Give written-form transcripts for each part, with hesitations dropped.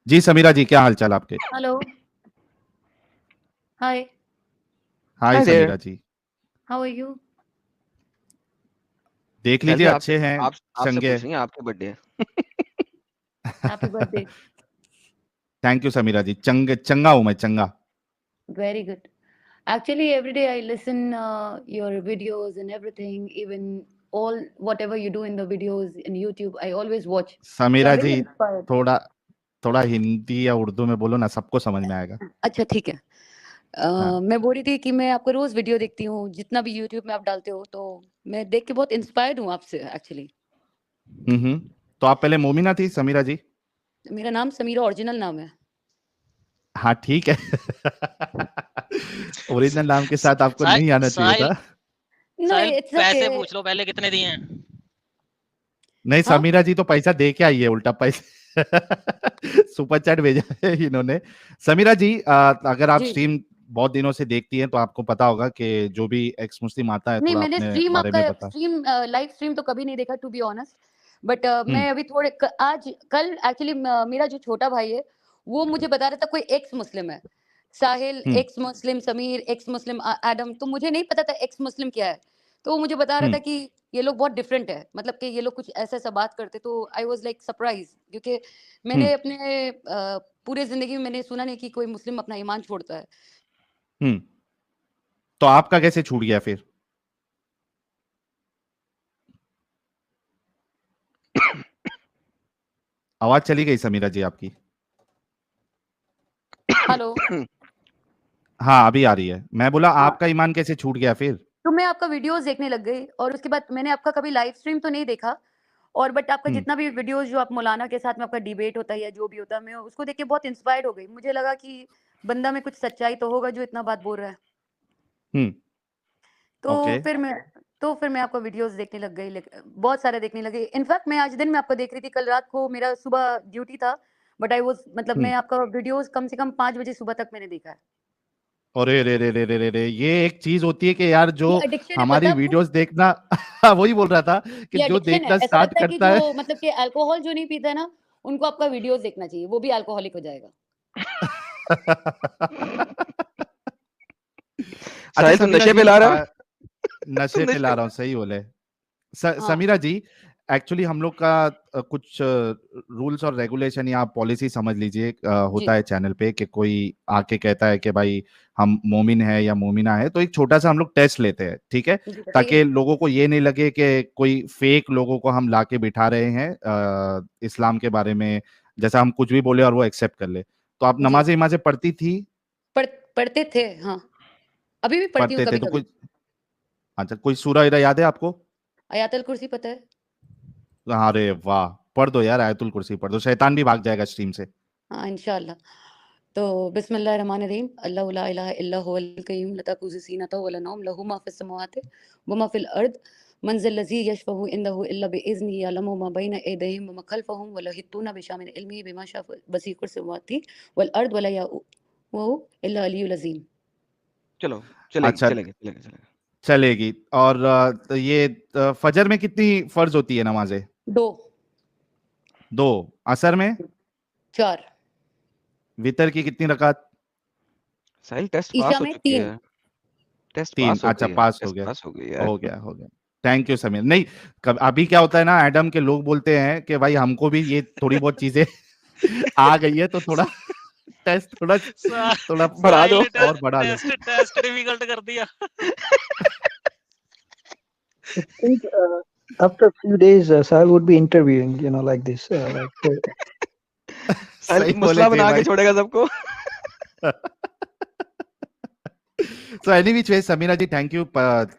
जी समीरा जी, क्या हाल चाल आपके? Hello. Hi. Hi hi there. Samira ji. How are you? देख साहिल लीजिए, भाई अच्छे हैं, आपसे चंगे। पूछ रही हैं, आपके बर्थडे है। Happy birthday. Thank you Samira ji, चंगा हूं मैं, चंगा। Very good. Actually, every day I listen your videos and everything, even all whatever you do in the videos in YouTube, I always watch. So Samira I'm very ji, inspired. थोड़ा थोड़ा हिंदी या उर्दू में बोलो ना, सबको समझ में आएगा। अच्छा ठीक है। हाँ। मैं बोल रही थी कि मैं आपका रोज वीडियो देखती हूँ, जितना भी YouTube में आप डालते हो, तो मैं देख के बहुत इंस्पायर्ड हूँ आपसे एक्चुअली। तो आप पहले मोमिना थी समीरा जी? मेरा नाम समीरा ओरिजिनल नाम है। हाँ ठीक है। ओरिजिनल नाम के साथ आपको नहीं आना चाहिए साहिल था। No Sahil it's okay. पैसे पूछ लो पहले कितने दिए हैं। नहीं, हाँ समीरा जी तो पैसा दे के आई है, उल्टा पैसे। सुपर चैट भेजा है इन्होंने। समीरा जी, अगर आप जी। स्ट्रीम बहुत दिनों से देखती हैं तो आपको पता होगा कि जो भी एक्स मुस्लिम आता है, नहीं, थोड़ा मैंने अपने स्ट्रीम बारे आपका में बता। स्ट्रीम लाइव स्ट्रीम तो कभी नहीं देखा टू बी ऑनेस्ट। बट हम्म। मैं अभी आज कल एक्चुअली मेरा जो छोटा भाई है वो मुझे बता रहा था कोई एक्स मुस्लिम है। Sahil hmm. Ex Muslim, Samir ex Muslim, Adam. तो मुझे नहीं पता था एक्स मुस्लिम क्या है। तो वो मुझे बता रहा था हम्म। कि ये लोग बहुत डिफरेंट है, मतलब कि ये लोग कुछ ऐसा ऐसा बात करते। तो आई वाज लाइक सरप्राइज, क्योंकि हम्म। मैंने अपने पूरे जिंदगी में मैंने सुना नहीं कि कोई मुस्लिम अपना ईमान छोड़ता है। हम्म। तो आपका कैसे छूट गया फिर? आवाज चली गई समीरा जी आपकी। हेलो। हाँ, अभी आ रही है। मैं बोला हाँ, आपका ईमान कैसे छूट गया फिर? तो मैं आपका वीडियोस देखने लग गई और उसके बाद मैंने आपका कभी लाइव स्ट्रीम तो नहीं देखा। और बट आपका हम्म। जितना भी वीडियोस जो आप मौलाना के साथ में आपका डिबेट होता है या जो भी होता है, मैं उसको देख के बहुत इंस्पायर्ड हो गई। मुझे लगा कि बंदा में कुछ सच्चाई तो होगा जो इतना बात बोल रहा है। हम्म। तो ओके। फिर मैं आपका वीडियोस देखने लग गई, बहुत सारे देखने लगे। इनफैक्ट मैं आज दिन में आपको देख रही थी। कल रात को मेरा सुबह ड्यूटी था, बट आई वाज मतलब हम्म। मैं आपका वीडियोस कम से कम 5 बजे सुबह तक मैंने देखा है। अरे रे रे रे रे रे रे, ये एक चीज होती है कि यार, जो ये एडिक्शन है, पता हमारी है आपको? वीडियोस देखना। वही बोल रहा था कि ये जो एडिक्शन है। देखना ऐसा स्टार्ट लगता है कि करता जो है। मतलब कि अल्कोहल जो नहीं पीता है ना, उनको आपका वीडियोस देखना चाहिए, वो भी अल्कोहलिक हो जाएगा। अच्छा साहिल तुम समीरा नशे पे जी, ला रहा है। नशे तुम पे ला नशे रहा हूँ, सही बोले। हाँ समीरा जी, एक्चुअली हम लोग का कुछ रूल्स और रेगुलेशन या पॉलिसी समझ लीजिए, जी होता है चैनल पे कि कोई आके कहता है कि भाई हम मोमिन है या मोमिना है, तो एक छोटा सा हम लोग टेस्ट लेते हैं, ठीक है? जी बताइए ताकि ना। लोगों को ये नहीं लगे कि कोई फेक लोगों को हम लाके बिठा रहे हैं इस्लाम के बारे में, जैसा हम कुछ भी बोले और वो एक्सेप्ट कर ले। तो आप जी नमाजें इमाजें पढ़ती थी? पढ़ते थे, हाँ। अभी भी पढ़ती हूँ पढ़ते थे कभी तो कभी। कुछ, अच्छा कोई सूरा ईरा याद है आपको? आयातल कुर्सी पता है? अरे वाह, पढ़ दो यार, आयतुल कुर्सी पढ़ दो, शैतान भी भाग जाएगा स्ट्रीम से। हाँ इंशाल्लाह। तो बिस्मिल्लाह रहमान रहीम। अल्लाह ला इलाहा इल्ला हुवल कय्यूम ला ताखुज़ु सीनतु वला नौम लहू मा फ़िस समावाति व मा फ़िल अर्द मन ज़ल लज़ी यशफ़अु इंदहु इल्ला बिइज़्निही यअलमु मा बैना यदैहिम व मा ख़ल्फ़हुम व ला युहीतूना बिशैइन मिन इल्मिही बिमा शाअ वसिअ कुर्सियुहु वल अर्द व ला यऊदुहु इल्ला अलियुल अज़ीम। चलो चलेगी अच्छा, चलेगी चलेगी चलेगी। चलेगी। और तो ये फजर में कितनी फर्ज होती है नमाजें? 2 दो। असर में? 4 वितर की कितनी रकात? साहिल टेस्ट ईशा पास हो में चुकी 3। है। टेस्ट तीन, पास हो अच्छा गई है, पास हो टेस्ट गया। पास हो गई है। हो गया, हो गया। Thank you Sameer. नहीं, अभी क्या होता है ना, एडम के लोग बोलते हैं कि भाई हमको भी ये थोड़ी बहुत चीजें आ गई है, तो थोड़ा टेस्ट थोड़ा थोड़ा बढ़ा साहिल दो। ने और बढ़ा लो। टेस्ट डिफिकल्ट कर दिया। I think after a few days, Sahil would be interviewing, like this. साहिल सही बोले मुसला थे बना के भाई। छोड़ेगा सबको। So any which way Samira ji, thank you.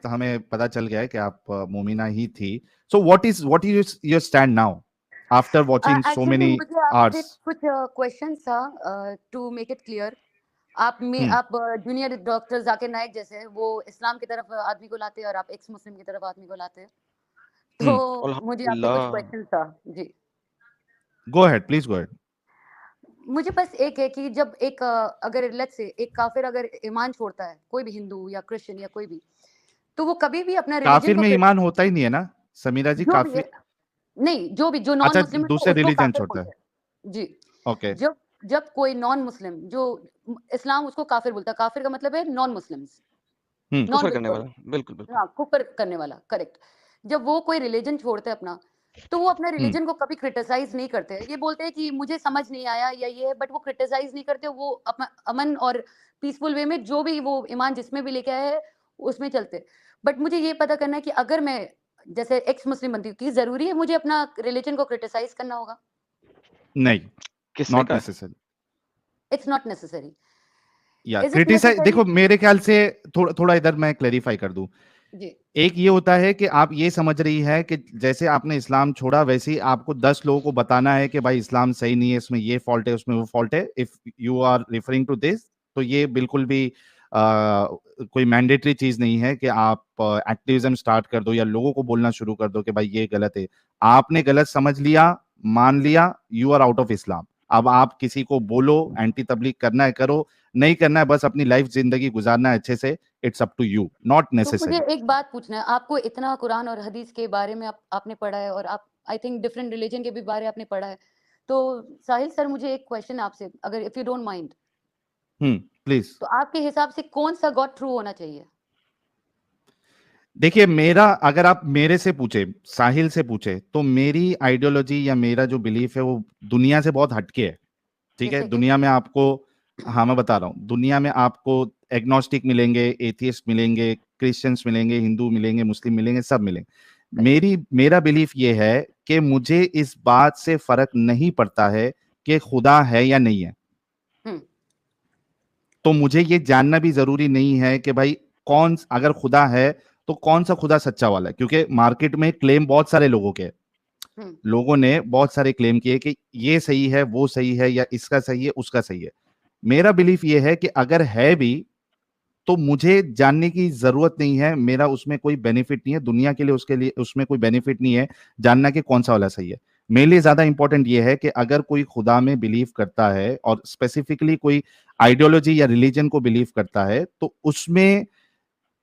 हमें पता चल गया है कि आप मोमिना ही थी। So what is your stand now after watching so actually many मुझे आवर्स? आपसे कुछ क्वेश्चन था, टू मेक इट क्लियर। हम्म। आप जूनियर डॉक्टर जाकिर नाइक जैसे हैं, वो इस्लाम की तरफ आदमी को लाते हैं और आप एक्स मुस्लिम की तरफ आदमी को लाते हैं। हम्म। तो मुझे आपसे कुछ अल्हम्दुलिल्लाह। क्वेश्चन था जी। Go ahead, please go ahead. मुझे बस एक है कि जब एक अगर लेट्स से एक काफिर अगर ईमान छोड़ता है, कोई भी हिंदू या क्रिश्चियन या कोई भी, तो वो कभी भी अपना रिलीजन काफिर को में फिर ईमान होता ही नहीं है ना समीरा जी, जो भी है, काफिर। नहीं जो भी जो नॉन अच्छा, मुस्लिम है तो दूसरे उसको रिलीजन काफिर छोड़ता है। बोलते हैं जी। ओके। जब जब कोई नॉन मुस्लिम जो इस्लाम उसको काफिर बोलता है, काफिर का मतलब है नॉन मुस्लिम्स, कुफर करने वाला, बिल्कुल बिल्कुल। हाँ, कुफर करने वाला, करेक्ट। जब वो कोई रिलीजन छोड़ते हैं अपना, तो वो अपने रिलीजन को कभी क्रिटिसाइज नहीं करते। ये बोलते हैं कि मुझे समझ नहीं आया या ये है, बट वो क्रिटिसाइज नहीं करते। वो अपना अमन और पीसफुल वे में जो भी वो ईमान जिसमें भी लेके आया है उसमें चलते। बट मुझे ये पता करना है कि अगर मैं जैसे एक्स मुस्लिम बनती हूँ, कि जरूरी है मुझे अपना रिलीजन को क्रिटिसाइज करना होगा? नहीं, किसने नॉट कहा? नेसेसरी। It's not necessary. या Is it क्रिटिसाइज, necessary? देखो मेरे ख्याल से थोड़ा इधर मैं क्लेरिफाई कर दूं। जी, एक ये होता है कि आप ये समझ रही है कि जैसे आपने इस्लाम छोड़ा वैसे ही आपको 10 लोगों को बताना है कि भाई इस्लाम सही नहीं है, इसमें ये फॉल्ट है, उसमें वो फॉल्ट है। If you are referring to this, तो ये बिल्कुल भी कोई मैंडेटरी चीज नहीं है कि आप एक्टिविज्म स्टार्ट कर दो या लोगों को बोलना शुरू कर दो कि भाई ये गलत है। आपने गलत समझ लिया, मान लिया, you are out of Islam. अब आप किसी को बोलो एंटी तबलीग करना है करो, नहीं करना है बस अपनी लाइफ जिंदगी गुजारना है अच्छे से, it's up to you, not तो नेसेसरी। मुझे एक बात पूछना है, आपको इतना कुरान और हदीस के बारे में आपने पढ़ा है, और आप आई थिंक डिफरेंट रिलीजन के भी बारे आपने पढ़ा है। तो साहिल सर, मुझे एक क्वेश्चन आपसे, अगर if you don't mind, please. तो आपके हिसाब से कौन सा गॉड ट्रू होना चाहिए? देखिए, मेरा अगर आप मेरे से पूछे, साहिल से पूछे, तो मेरी आइडियोलॉजी या मेरा जो बिलीफ है वो दुनिया से बहुत हटके है। ठीक है, जैसे कि दुनिया में आपको, हाँ मैं बता रहा हूँ, दुनिया में आपको एग्नोस्टिक मिलेंगे, एथियस्ट मिलेंगे, क्रिश्चियंस मिलेंगे, हिंदू मिलेंगे, मुस्लिम मिलेंगे, सब मिलेंगे। मेरा बिलीफ ये है कि मुझे इस बात से फर्क नहीं पड़ता है कि खुदा है या नहीं है। तो मुझे ये जानना भी जरूरी नहीं है कि भाई अगर खुदा है तो कौन सा खुदा सच्चा वाला है, क्योंकि मार्केट में क्लेम बहुत सारे लोगों के, लोगों ने बहुत सारे क्लेम किए कि ये सही है, वो सही है, या इसका सही है, उसका सही है। मेरा बिलीफ ये है कि अगर है भी तो मुझे जानने की जरूरत नहीं है, मेरा उसमें कोई बेनिफिट नहीं है, दुनिया के लिए उसके लिए उसमें कोई बेनिफिट नहीं है जानना कि कौन सा वाला सही है। मेरे लिए ज्यादा इंपॉर्टेंट ये है कि अगर कोई खुदा में बिलीव करता है और स्पेसिफिकली कोई आइडियोलॉजी या रिलीजन को बिलीव करता है, तो उसमें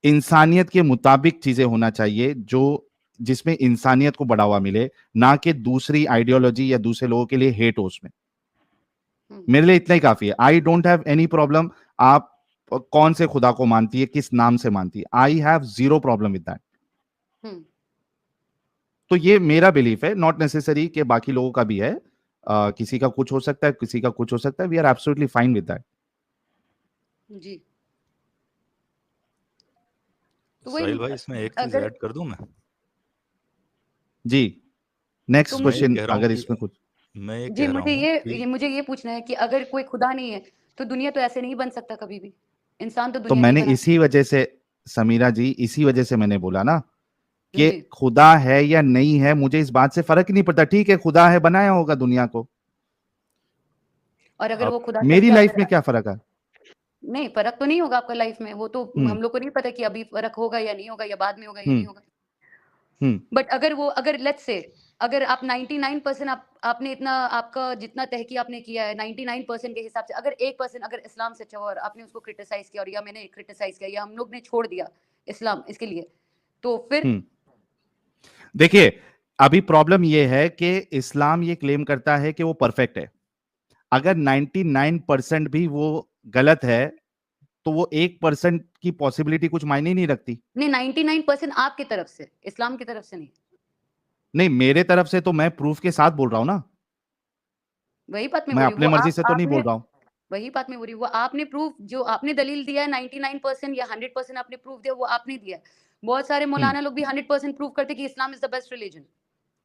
इंसानियत के मुताबिक चीजें होना चाहिए, जो जिसमें इंसानियत को बढ़ावा मिले, ना कि दूसरी आइडियोलॉजी या दूसरे लोगों के लिए हेट हो उसमें। मेरे लिए इतना ही काफी है। I don't have any problem आप कौन से खुदा को मानती है, किस नाम से मानती है, I have zero problem with that. तो ये मेरा बिलीफ है, नॉट नेसेसरी कि बाकी लोगों का भी है। किसी का कुछ हो सकता है, किसी का कुछ हो सकता है, we are absolutely fine with that. जी, तो साहिल भाई, इसमें एक चीज अगर ऐड कर दूं मैं? जी, नेक्स्ट तो क्वेश्चन, कह रहा हूं अगर कि इसमें कुछ। मैं ये जी, कह रहा हूं मुझे ये पूछना है कि अगर कोई खुदा नहीं है तो दुनिया तो ऐसे नहीं बन सकता कभी भी। इंसान तो तो दुनिया मैंने नहीं बना। इसी वजह से, समीरा जी, इसी वजह से मैंने बोला ना कि जी, खुदा है या नहीं है मुझे इस बात से फर्क ही नहीं पड़ता। ठीक है, खुदा है, बनाया होगा दुनिया को, और अगर वो खुदा मेरी सच्चा लाइफ अगर में क्या फर्क है? नहीं, फर्क तो नहीं होगा आपका लाइफ में। वो तो हम लोग को नहीं पता कि अभी फर्क होगा या नहीं होगा, या बाद में होगा या नहीं होगा। बट अगर लेट्स से अगर आप 99% आपने इतना, आपका जितना तहकीक आपने किया है 99% के हिसाब से, अगर 1% अगर इस्लाम से अच्छा हुआ और आपने उसको क्रिटिसाइज किया, और या मैंने क्रिटिसाइज किया, या हम लोग ने छोड़ दिया इस्लाम इसके लिए, तो फिर देखिए, अभी प्रॉब्लम ये है कि इस्लाम ये क्लेम करता है कि वो परफेक्ट है। अगर 99% भी वो गलत है तो वो 1% की पॉसिबिलिटी कुछ मायने नहीं रखती। नहीं, 99% आपकी तरफ से, इस्लाम की तरफ से नहीं। नहीं, मेरे तरफ से तो मैं प्रूफ के साथ बोल रहा हूं ना, वही बात मैं मैं बोल रही हूँ, अपने वो मर्जी से तो नहीं आपने बोल रहा हूं। वही बात मैं बोल रही हूँ, वो आपने प्रूफ, जो आपने दलील दिया है 99% या 100% आपने प्रूफ दिया, वो आपने दिया है। बहुत सारे मौलाना लोग भी 100% प्रूफ करते कि Islam is the best religion.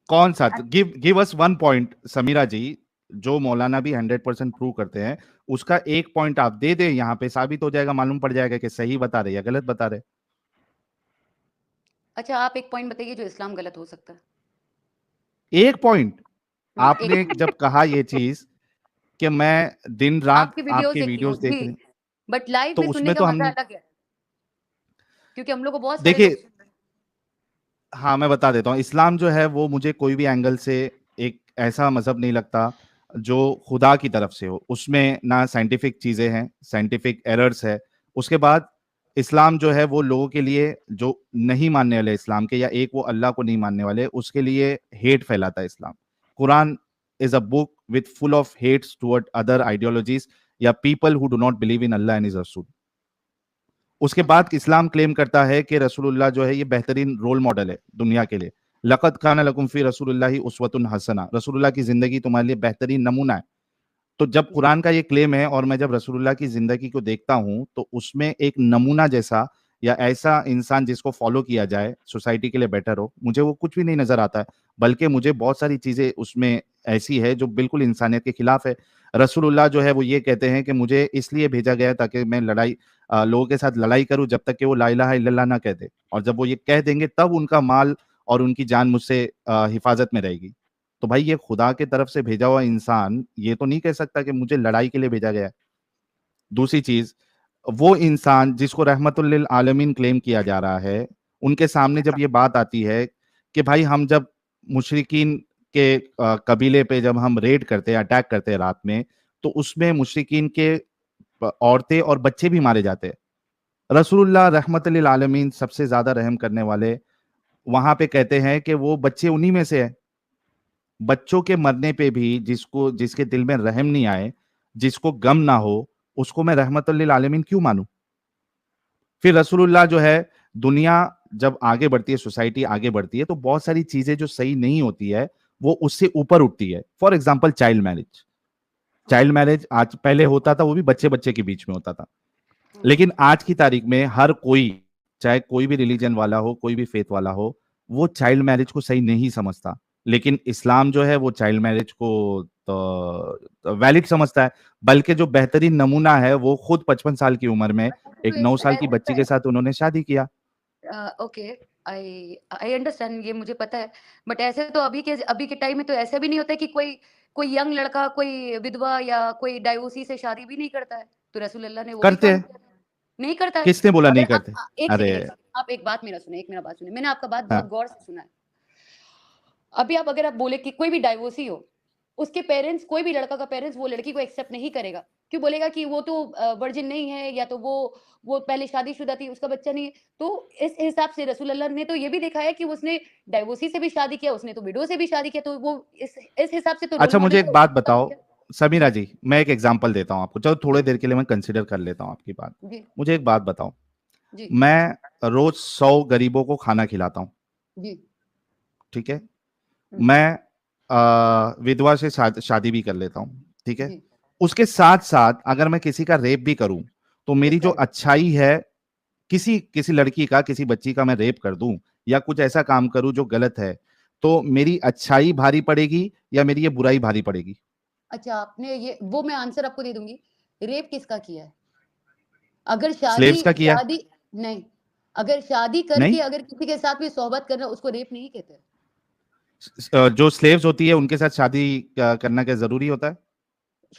कौन सा? Give us one point Samira ji, जो मौलाना भी 100% प्रूव करते हैं, उसका एक पॉइंट आप दे दे, यहाँ पे साबित हो जाएगा, मालूम पड़ जाएगा कि सही बता रहे या गलत बता रहे। अच्छा, आप एक पॉइंट बताइए जो इस्लाम गलत हो सकता है। एक पॉइंट? आपने जब कहा ये चीज कि मैं दिन रात आपके वीडियोस देख रही, बट लाइव तो में सुनने उसमें का तो मजा हम अलग है, क्योंकि हम लोग को बहुत सारे देखिए, लोग सुन रहे हैं। हाँ मैं बता देता हूँ, इस्लाम जो है वो मुझे कोई भी एंगल से एक ऐसा मजहब नहीं लगता जो खुदा की तरफ से हो। उसमें ना साइंटिफिक चीजें हैं, साइंटिफिक एरर्स है। उसके बाद इस्लाम जो है वो लोगों के लिए, जो नहीं मानने वाले इस्लाम के, या एक वो अल्लाह को नहीं मानने वाले, उसके लिए हेट फैलाता है इस्लाम। Quran is a book with full of hates toward other ideologies या people who do not believe in Allah and his Rasul. उसके बाद इस्लाम क्लेम करता है कि रसूलुल्लाह जो है ये बेहतरीन रोल मॉडल है दुनिया के लिए। लक़द काना लकुम फी रसूलिल्लाहि उस्वतुन हसना, रसूलुल्लाह की जिंदगी तुम्हारे लिए बेहतरीन नमूना है। तो जब कुरान का ये क्लेम है और मैं जब रसूलुल्लाह की जिंदगी को देखता हूं तो उसमें एक नमूना जैसा या ऐसा इंसान जिसको फॉलो किया जाए, सोसाइटी के लिए बेटर हो, मुझे वो कुछ भी नहीं नजर आता है। बल्कि मुझे बहुत सारी चीजें उसमें ऐसी है जो बिल्कुल इंसानियत के खिलाफ है। रसूलुल्लाह जो है वो ये कहते हैं कि मुझे इसलिए भेजा गया ताकि मैं लोगों के साथ लड़ाई करूं जब तक कि वो ला इलाहा इल्लल्लाह ना कहते, और जब वो ये कह देंगे तब उनका माल और उनकी जान मुझसे हिफाजत में रहेगी। तो भाई ये खुदा के तरफ से भेजा हुआ इंसान ये तो नहीं कह सकता कि मुझे लड़ाई के लिए भेजा गया है। दूसरी चीज, वो इंसान जिसको रहमतुल लिल आलमीन क्लेम किया जा रहा है, उनके सामने जब ये बात आती है कि भाई हम जब मुशरिकीन के कबीले पे जब हम रेड करते हैं, अटैक करते हैं रात में, तो उसमें मुशरिकीन के औरतें और बच्चे भी मारे जाते हैं। रसूलुल्लाह रहमतुल लिल आलमीन सबसे ज्यादा रहम करने वाले वहां पे कहते हैं कि वो बच्चे उन्हीं में से है। बच्चों के मरने पे भी जिसके दिल में रहम नहीं आए, जिसको गम ना हो, उसको मैं रहमतुल लिल आलमीन क्यों मानूं? फिर रसूलुल्लाह जो है, दुनिया जब आगे बढ़ती है, सोसाइटी आगे बढ़ती है, तो बहुत सारी चीजें जो सही नहीं होती है वो उससे ऊपर उठती है। फॉर एग्जाम्पल चाइल्ड मैरिज आज पहले होता था, वो भी बच्चे बच्चे के बीच में होता था, लेकिन आज की तारीख में हर कोई, चाहे कोई भी रिलीजन वाला हो, कोई भी फेथ वाला हो, वो चाइल्ड मैरिज को सही नहीं समझता। लेकिन इस्लाम जो है वो चाइल्ड मैरिज को तो वैलिड समझता है। बल्कि जो बेहतरीन नमूना है वो खुद 55 साल की उम्र में एक 9 साल की बच्ची के साथ उन्होंने शादी किया। ओके, आई अंडरस्टैंड, ये मुझे पता है, बट ऐसे तो अभी के टाइम में तो ऐसा भी नहीं होता है कि कोई यंग लड़का कोई विधवा या कोई डाइवोर्सी से शादी भी नहीं करता है। तो रसूलुल्लाह ने वो करते हैं, नहीं करता है। किसने बोला नहीं करते? अरे आप एक बात मेरा सुने, मैंने आपका बात बहुत गौर से सुना है। अभी अगर आप बोले कि कोई भी डाइवोर्सी हो, उसके पेरेंट्स, कोई भी लड़का का पेरेंट्स वो लड़की को एक्सेप्ट नहीं करेगा, क्यों? बोलेगा कि वो तो वर्जिन नहीं है, या तो वो पहले शादीशुदा थी, उसका बच्चा नहीं है। तो इस हिसाब से रसूलुल्लाह ने तो ये भी दिखाया कि उसने डाइवोर्सी से भी शादी किया, उसने तो विडो से भी शादी किया, तो वो इस हिसाब से तो अच्छा मुझे एक बात बताओ समीरा जी, मैं एक एग्जांपल देता हूं आपको, चलो थोड़ी देर के लिए मैं कंसीडर कर लेता हूं आपकी बात। मुझे एक बात बताओ, मैं रोज 100 गरीबों को खाना खिलाता हूं, ठीक है, मैं विधवा से शादी भी कर लेता हूं, ठीक है, उसके साथ साथ अगर मैं किसी का रेप भी करूं तो मेरी जो अच्छाई है, किसी लड़की का, किसी बच्ची का मैं रेप कर दूं या कुछ ऐसा काम करूं जो गलत है, तो मेरी अच्छाई भारी पड़ेगी या मेरी ये बुराई भारी पड़ेगी? अच्छा, आपने वो मैं आंसर आपको दे दूंगी। रेप किसका किया है? अगर स्लेव्स का किया? शादी नहीं, अगर शादी करके अगर किसी के साथ भी सोहबत करना, उसको रेप नहीं कहते। जो स्लेव्स होती है उनके साथ शादी करना क्या जरूरी होता है?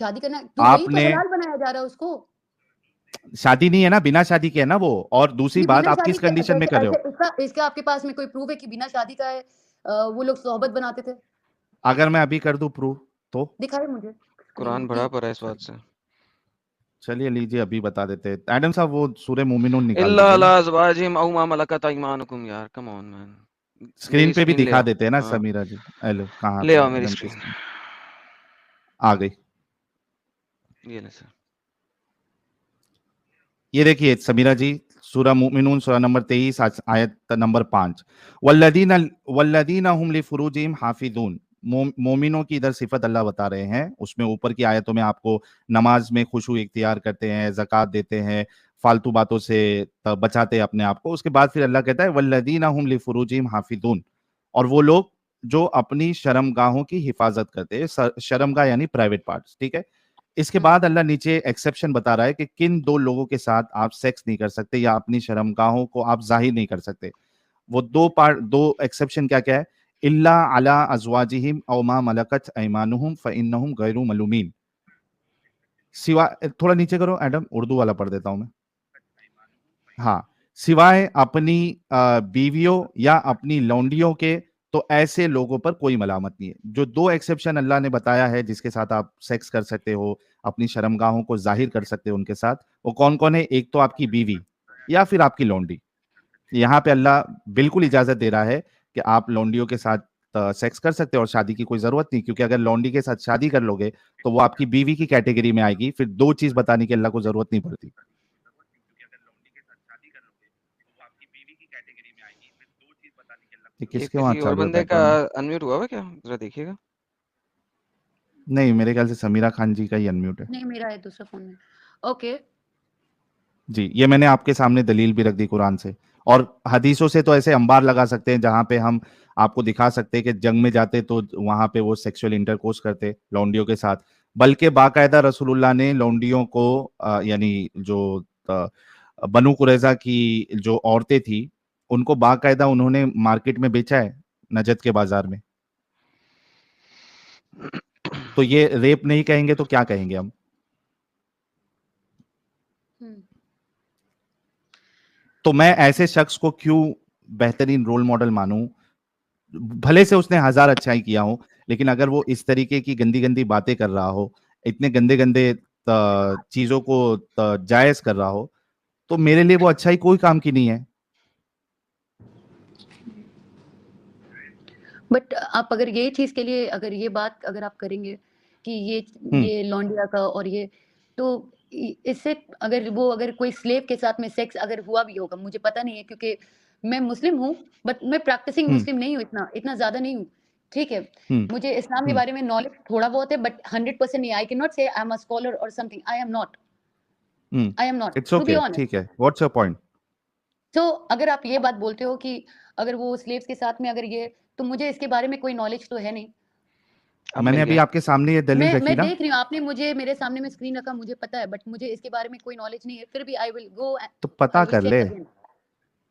शादी करना तो आपने तो हलाल बनाया जा रहा है उसको। शादी नहीं है ना, बिना शादी के है ना वो। और दूसरी बात, आप किस कंडीशन में कर रहे हो? इसका आपके पास में कोई प्रूफ है कि बिना शादी का है वो लोग सोहबत बनाते थे? अगर मैं अभी कर दूं प्रूफ तो दिखाए मुझे। कुरान भरा पड़ा है इस बात से। चलिए लीजिए, अभी बता देते हैं। एडम साहब वो सूरह मोमिनून निकाल इल्ला अला अज़वाजिहिम औ मा मलकत अयमानुकुम, यार कम ऑन मैन। स्क्रीन पे भी दिखा देते हैं ना समीरा जी। हेलो, कहां ले आओ मेरी स्क्रीन। आ गई, ये ले सर, ये देखिए समीरा जी, सूरह मोमिनून सूरह नंबर 23 आयत नंबर 5, वल्लदीना हुम लिफुरूजिहिम हाफिजून। मोमिनों की इधर सिफत अल्लाह बता रहे हैं। उसमें ऊपर की आयतों में आपको नमाज में खुशू इख्तियार करते हैं, ज़कात देते हैं, फालतू बातों से बचाते हैं अपने आप को। उसके बाद फिर अल्लाह कहता है वल्लदीना हुम लिफुरूजिहिम हाफिजून, और वो लोग जो अपनी शर्मगाहों की हिफाजत करते हैं। शर्मगाह यानी प्राइवेट पार्ट्स, ठीक है। इसके बाद अल्लाह नीचे एक्सेप्शन बता रहा है कि किन 2 लोगों के साथ आप सेक्स नहीं कर सकते या अपनी शर्मगाहों को आप जाहिर नहीं कर सकते। वो 2 एक्सेप्शन क्या क्या है? इल्ला अला अज़वाजिहिम औ मा मलकत अयमानुहुम फइन्नहुम गैरु मलूमीन। सिवाय, थोड़ा नीचे करो एडम, उर्दू वाला पढ़ देता हूं मैं। हाँ, सिवाय अपनी बीवियों या अपनी लौंडियों के, तो ऐसे लोगों पर कोई मलामत नहीं है। जो 2 एक्सेप्शन अल्लाह ने बताया है जिसके साथ आप सेक्स कर सकते हो, अपनी शर्मगाहों को जाहिर कर सकते हो उनके साथ, वो कौन कौन है? एक तो आपकी बीवी या फिर आपकी लौंडी। यहाँ पे अल्लाह बिल्कुल इजाजत दे रहा है कि आप लौंडियों के साथ सेक्स कर सकते हो और शादी की कोई जरूरत नहीं, क्योंकि अगर लौंडी के साथ शादी कर लोगे तो वो आपकी बीवी की कैटेगरी में आएगी, फिर दो चीज बताने की अल्लाह को जरूरत नहीं पड़ती। ये किसके वहां किसी चल और रहा है बंदे का बैकग्राउंड में? अनम्यूट हुआ है क्या? जरा देखिएगा। नहीं, मेरे ख्याल से समीरा खान जी का ही अनम्यूट है। नहीं, मेरा है दूसरा फोन में। ओके। जी, ये मैंने आपके सामने दलील भी रख दी कुरान से, और हदीसों से तो ऐसे अंबार लगा सकते हैं जहां पे हम आपको दिखा सकते हैं कि जंग में जाते तो वहां पे वो सेक्सुअल इंटरकोर्स करते लौंडियों के साथ, बल्कि बाकायदा रसूलुल्लाह ने लौंडियों को यानी जो बनु कुरैजा की जो औरतें थी उनको बाकायदा उन्होंने मार्केट में बेचा है, नजद के बाजार में। तो ये रेप नहीं कहेंगे तो क्या कहेंगे हम? तो मैं ऐसे शख्स को क्यों बेहतरीन रोल मॉडल मानूं? भले से उसने 1000 अच्छाई किया हो, लेकिन अगर वो इस तरीके की गंदी गंदी बातें कर रहा हो, इतने गंदे गंदे चीजों को जायज कर रहा हो, तो मेरे लिए वो अच्छाई कोई काम की नहीं है। बट आप अगर ये चीज के लिए अगर ये बात अगर आप करेंगे कि ये लौंडिया का और ये, तो इससे अगर वो अगर कोई स्लेव के साथ में सेक्स अगर हुआ भी होगा, मुझे पता नहीं है क्योंकि मैं मुस्लिम हूँ, बट मैं प्रैक्टिसिंग मुस्लिम नहीं हूँ, इतना ज्यादा नहीं हूँ, ठीक है। मुझे इस्लाम के बारे में नॉलेज थोड़ा बहुत है, बट 100% नहीं। आई can not say I am a scholar और something. I am not, it's to be okay, honest. ठीक है, व्हाट्स योर पॉइंट? तो अगर आप ये बात बोलते हो कि अगर वो स्लेव्स के साथ में अगर ये, तो मुझे इसके बारे में कोई नॉलेज तो है नहीं। मैंने अभी आपके सामने ये दलील रखी मैं ना। देख रही हूँ, आपने मुझे मेरे सामने में स्क्रीन रखा, मुझे पता है, बट मुझे इसके बारे में कोई नॉलेज नहीं है। फिर भी आई विल गो, तो पता कर ले।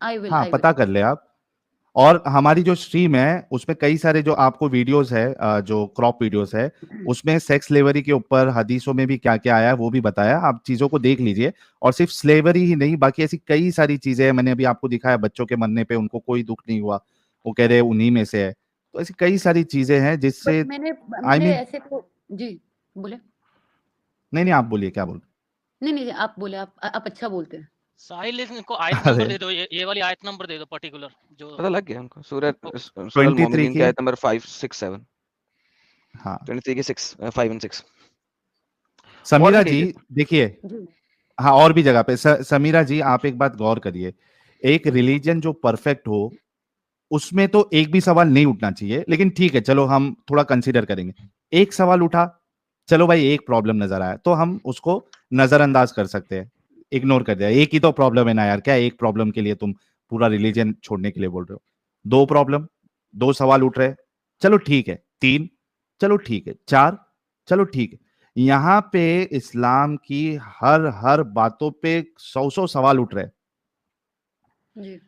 आई विल हाँ, पता कर ले आप। और हमारी जो स्ट्रीम है उसमें कई सारे जो आपको वीडियोस है, जो क्रॉप वीडियोस है, उसमें सेक्स स्लेवरी के ऊपर हदीसों में भी क्या क्या आया है वो भी बताया। आप चीजों को देख लीजिए। और सिर्फ स्लेवरी ही नहीं, बाकी ऐसी कई सारी चीजें हैं। मैंने अभी आपको दिखाया, बच्चों के मरने पे उनको कोई दुख नहीं हुआ, वो कह रहे उन्हीं में से है। तो ऐसी कई सारी चीजें हैं जिससे मैंने ऐसे तो जी बोले। नहीं, आप बोलिए, क्या बोल? नहीं, आप बोले, आप अच्छा बोलते हैं। साहिल, इनको आयत नंबर दे दो, ये वाली आयत नंबर दे दो पर्टिकुलर जो पता लग गया उनको। सूरह 23 की आयत नंबर 5, 6, 7। हाँ, 23 की 6, 5 और 6। समीरा जी देखिए, हाँ, और भी जगह पे समीरा जी आप एक बात गौर करिए, एक रिलीजन जो परफेक्ट हो उसमें तो एक भी सवाल नहीं उठना चाहिए, लेकिन ठीक है, चलो हम थोड़ा कंसीडर करेंगे। एक सवाल उठा, चलो भाई एक प्रॉब्लम नजर आया तो हम उसको नजरअंदाज कर सकते हैं, इग्नोर कर दिया। एक ही तो प्रॉब्लम है ना यार, क्या एक प्रॉब्लम के लिए तुम पूरा रिलीजन छोड़ने के लिए बोल रहे हो? दो प्रॉब्लम, दो सवाल उठ रहे, चलो ठीक है। तीन, चलो ठीक है। चार, चलो ठीक है। यहां पे इस्लाम की हर बातों पे 100 सवाल उठ रहे जी।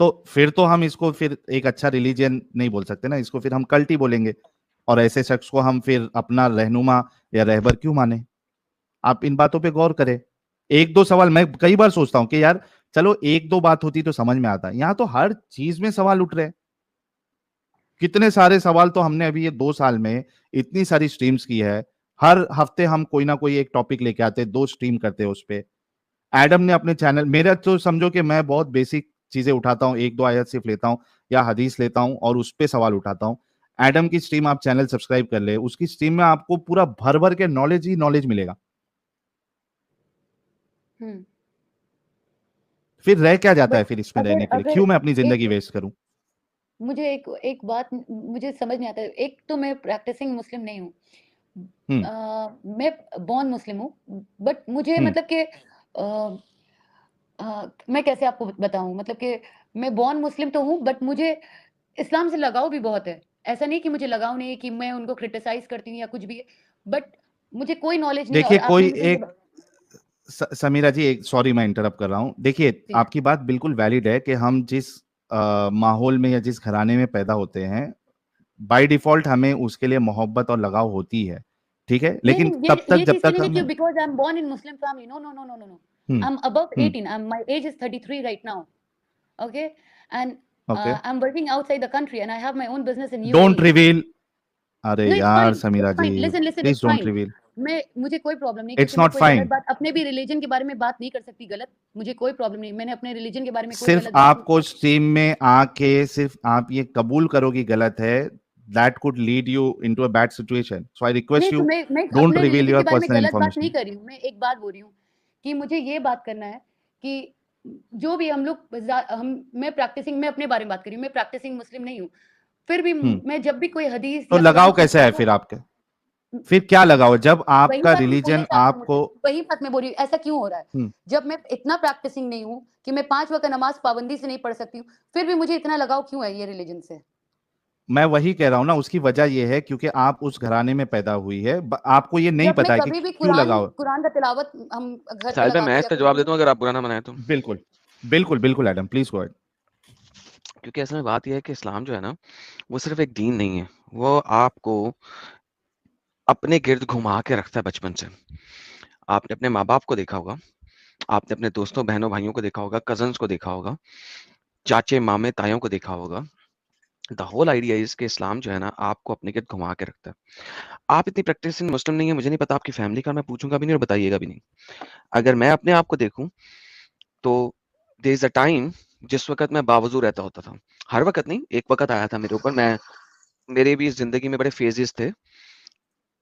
तो फिर तो हम इसको फिर एक अच्छा रिलीजन नहीं बोल सकते ना, इसको फिर हम कल्ट ही बोलेंगे। और ऐसे शख्स को हम फिर अपना रहनुमा या रहबर क्यों माने? आप इन बातों पे गौर करें। एक दो सवाल मैं कई बार सोचता हूं कि यार चलो एक दो बात होती तो समझ में आता, यहां तो हर चीज में सवाल उठ रहे हैं। कितने सारे सवाल तो हमने अभी ये 2 साल में इतनी सारी स्ट्रीम्स की है, हर हफ्ते हम कोई ना कोई एक टॉपिक लेके आते, 2 स्ट्रीम करते हैं उस पे। एडम ने अपने चैनल, मेरा तो समझो कि मैं बहुत बेसिक चीजें उठाता हूँ, एक दो आयत सिर्फ लेता हूँ या हदीस लेता हूँ और उस पे सवाल उठाता हूँ। एडम की स्ट्रीम आप चैनल सब्सक्राइब कर ले, उसकी स्ट्रीम में आपको पूरा भर भर के नॉलेज ही नॉलेज मिलेगा। फिर रह क्या जाता है फिर इसमें रहने के लिए? क्यों मैं अपनी जिंदगी वेस्ट करूं? मुझे एक बात मुझे समझ नहीं आता है। एक तो मैं प्रैक्टिसिंग मुस्लिम नहीं हूँ, मैं बॉर्न मुस्लिम हूँ, बट मुझे मतलब कि मैं कैसे आपको बताऊं, मतलब कि मैं बॉर्न मुस्लिम तो हूँ, बट मुझे इस्लाम से लगाव भी बहुत है। ऐसा नहीं कि मुझे लगाव नहीं है कि मैं उनको क्रिटिसाइज करती हूँ या कुछ भी, बट मुझे कोई नॉलेज नहीं है। देखिए, और कोई आपने एक समीरा जी, एक सॉरी मैं इंटरप्ट कर रहा हूं। देखिए, आपकी बात बिल्कुल वैलिड है कि हम जिस माहौल में या जिस घराने में पैदा होते हैं, बाय डिफॉल्ट हमें उसके लिए मोहब्बत और लगाव होती है, ठीक है। लेकिन तब तक जब तक हम, because I'm born in Muslim family. No. I'm above 18. My age is 33 right now. Okay? And I'm working outside the country and I have my own business in UAE. Don't reveal. अरे No, it's यार fine. Samira It's fine. Ji, Listen, please it's don't fine. Reveal. मुझे कोई problem नहीं, it's क्योंकि मैं not कोई fine. गलत बात अपने भी रिलीजन के बारे में बात नहीं कर सकती गलत, मुझे कोई प्रॉब्लम नहीं, मैंने अपने रिलीजन के बारे में कोई सिर्फ गलत बात नहीं आपको स्ट्रीम में आके सिर्फ आप ये कबूल करोगी गलत है, that could lead you into a bad situation. So I request नहीं, you, तो मैं don't अपने reveal रिलीजन your के बारे में personal गलत बात नहीं information. कर रही हूँ, मैं एक बात बोल रही हूँ कि मुझे ये बात करना है कि जो भी हम लोग मैं प्रैक्टिसिंग, मैं अपने बारे में बात कर रही हूँ, मैं प्रैक्टिसिंग मुस्लिम नहीं हूँ, फिर भी मैं जब भी कोई हदीस तो या लगाव कुरान कैसे पढ़ती है हूँ, फिर आपके, फिर क्या लगाओ जब वही आपका बात मैं बोलना रिलीजन चाहती हूँ, आपको, वही बात मैं बोल रही हूँ, ऐसा क्यों हो रहा है? जब मैं इतना प्रैक्टिसिंग नहीं हूँ कि मैं 5 वक्त नमाज पाबंदी से नहीं पढ़ सकती हूँ, फिर भी मुझे इतना लगाव क्यों है ये रिलीजन से? मैं वही कह रहा हूँ ना, उसकी वजह ये है क्योंकि आप उस घराने में पैदा हुई है, आपको ये नहीं जब मैं पता है कि कभी भी क्यों लगाओ। कुरान का तिलावत हम घर पे साहिल भाई, लगाते मैं या इसका कुछ जवाब भी, देता हूँ अगर आप बुरा ना मनाए तो। बिल्कुल बिल्कुल बिल्कुल एडम, प्लीज गो अहेड। क्योंकि असल में बात यह है कि इस्लाम जो है ना, वो सिर्फ एक दीन नहीं है, वो आपको अपने गिर्द घुमा के रखता है बचपन से। आपने अपने माँ बाप को देखा होगा, आपने अपने दोस्तों बहनों भाइयों को देखा होगा, कजन्स को देखा होगा, चाचे मामे तायों को देखा होगा। द होल आइडिया इज कि इस्लाम जो है ना, आपको अपने गिर्द घुमा के रखता है। आप इतनी प्रैक्टिसिंग मुस्लिम नहीं है, मुझे नहीं पता आपकी फैमिली का, मैं पूछूंगा भी नहीं और बताइएगा भी नहीं। अगर मैं अपने आप को देखूं तो देयर इज अ टाइम जिस वक्त मैं बावजू रहता होता था। हर वक्त नहीं, एक वक्त आया था मेरे ऊपर, मेरे भी जिंदगी में बड़े फेजेस थे।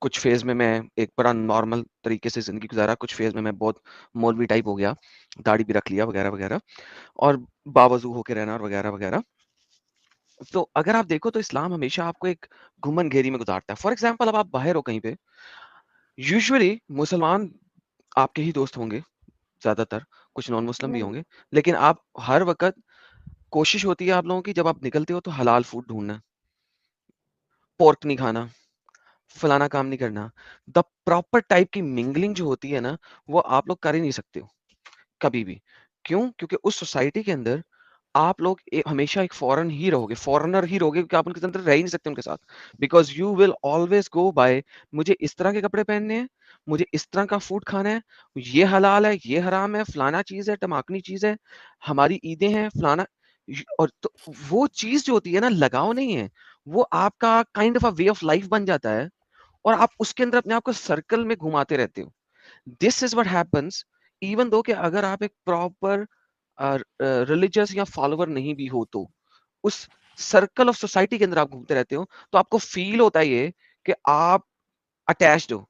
कुछ फेज में मैं एक बड़ा नॉर्मल तरीके से जिंदगी गुजारा, कुछ फेज में मैं बहुत मौलवी टाइप हो गया, दाढ़ी भी रख लिया वगैरह वगैरह, और बावजू होके रहना और वगैरह वगैरह। तो अगर आप देखो तो इस्लाम हमेशा आपको एक घुमन घेरी में गुजारता है। फॉर एग्जाम्पल, अब आप बाहर हो कहीं पे, यूजुअली मुसलमान आपके ही दोस्त होंगे ज्यादातर, कुछ नॉन मुस्लिम भी नहीं, होंगे, लेकिन आप हर वक्त कोशिश होती है आप लोगों की, जब आप निकलते हो तो हलाल फूड ढूंढना, पोर्क नहीं खाना, फलाना काम नहीं करना। द प्रॉपर टाइप की मिंगलिंग जो होती है ना, वो आप लोग कर ही नहीं सकते हो कभी भी। क्यों? क्योंकि उस सोसाइटी के अंदर आप लोग हमेशा एक फॉरेन ही रहोगे, फॉरेनर ही रहोगे, क्योंकि आप उनके अंदर रह ही नहीं सकते उनके साथ। Because you will always go by, मुझे इस तरह के कपड़े पहनने हैं, मुझे इस तरह का फूड खाना है, ये हलाल है, ये हराम है, फलाना चीज है, टमाकनी चीज है, हमारी ईदें हैं, फलाना। और तो वो चीज जो होती है ना, लगाव नहीं है, वो आपका kind of a way of life बन जाता है, और आप उसके अंदर अपने आप को सर्कल में घुमाते रहते हो। This is what happens, even though कि अगर आप एक प्रॉपर रिलीजियस या फॉलोवर नहीं भी हो, तो उस सर्कल ऑफ सोसाइटी के अंदर आप घूमते रहते हो, तो आपको फील होता है ये कि आप अटैच्ड हो।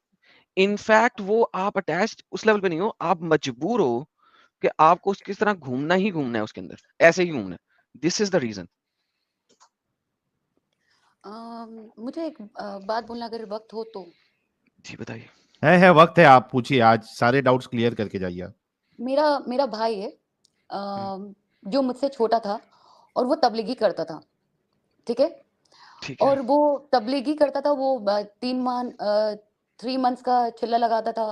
इनफैक्ट वो आप अटैच्ड उस लेवल पे नहीं हो, आप मजबूर हो कि आपको किस तरह घूमना ही घूमना है उसके अंदर, ऐसे ही घूमना है। This is the reason. मुझे एक बात बोलना अगर वक्त हो तो। जी बताइए। है वक्त है, आप पूछिए, आज सारे डाउट्स क्लियर करके जाइए। मेरा भाई है जो मुझसे छोटा था और वो तबलीगी करता था, ठीक है? ठीक है। और वो तबलीगी करता था, वो 3 मंथ्स का चिल्ला लगाता था,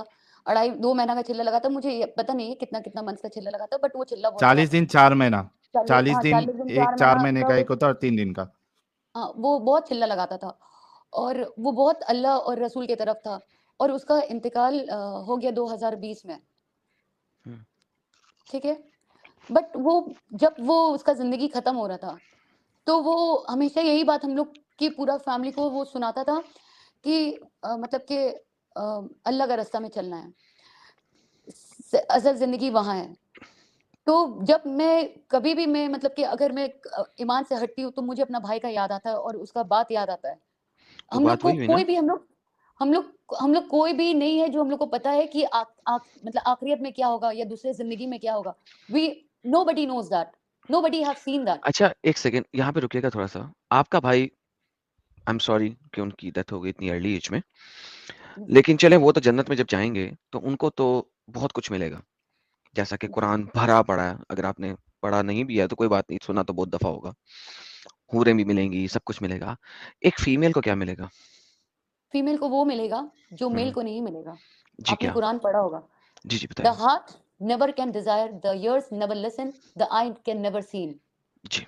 2.5 महीना का चिल्ला लगाता, मुझे पता नहीं है कितना मंथ्स का चिल्ला लगाता, बट वो चिल्ला बहुत 40 दिन 4 महीना, 40 दिन 40 दिन एक 4 4 महीना महीने का एक होता है और 3 दिन का। हाँ, वो बहुत चिल्ला लगाता था और वो बहुत अल्लाह और रसूल की तरफ था, और उसका इंतकाल हो गया 2020 में, ठीक है? बट जब वो उसका जिंदगी खत्म हो रहा था, तो वो हमेशा यही बात हम लोग की पूरा फैमिली को वो सुनाता था कि मतलब कि अल्लाह का रास्ता में चलना है, असल जिंदगी वहां है। तो जब मैं कभी भी मैं मतलब कि अगर मैं ईमान से हटती हूँ, तो मुझे अपना भाई का याद आता है और उसका बात याद आता है। तो हम लोग बात को वही हुई ना। कोई भी हम लोग कोई भी नहीं है जो हम लोग को पता है कि मतलब आखिरत में क्या होगा या दूसरे जिंदगी में क्या होगा। We nobody knows that, nobody have seen that. अच्छा एक सेकेंड यहाँ पे रुकिएगा थोड़ा सा। आपका भाई, आई एम सॉरी कि उनकी डेथ हो गई इतनी अर्ली एज में, लेकिन चले वो तो जन्नत में जब जाएंगे तो उनको तो बहुत कुछ मिलेगा, जैसा कि कुरान भरा पड़ा है। अगर आपने पढ़ा नहीं भी है तो कोई बात नहीं, सुना तो बहुत दफा होगा। हूरें भी मिलेंगी, सब कुछ मिलेगा। एक फीमेल को क्या मिलेगा? फीमेल को वो मिलेगा जो मेल हम्म, को नहीं मिलेगा। जी आपने क्या? कुरान पढ़ा होगा, जी जी द बताइए। Heart never can desire, the ears never listen, the eye can never seen. जी,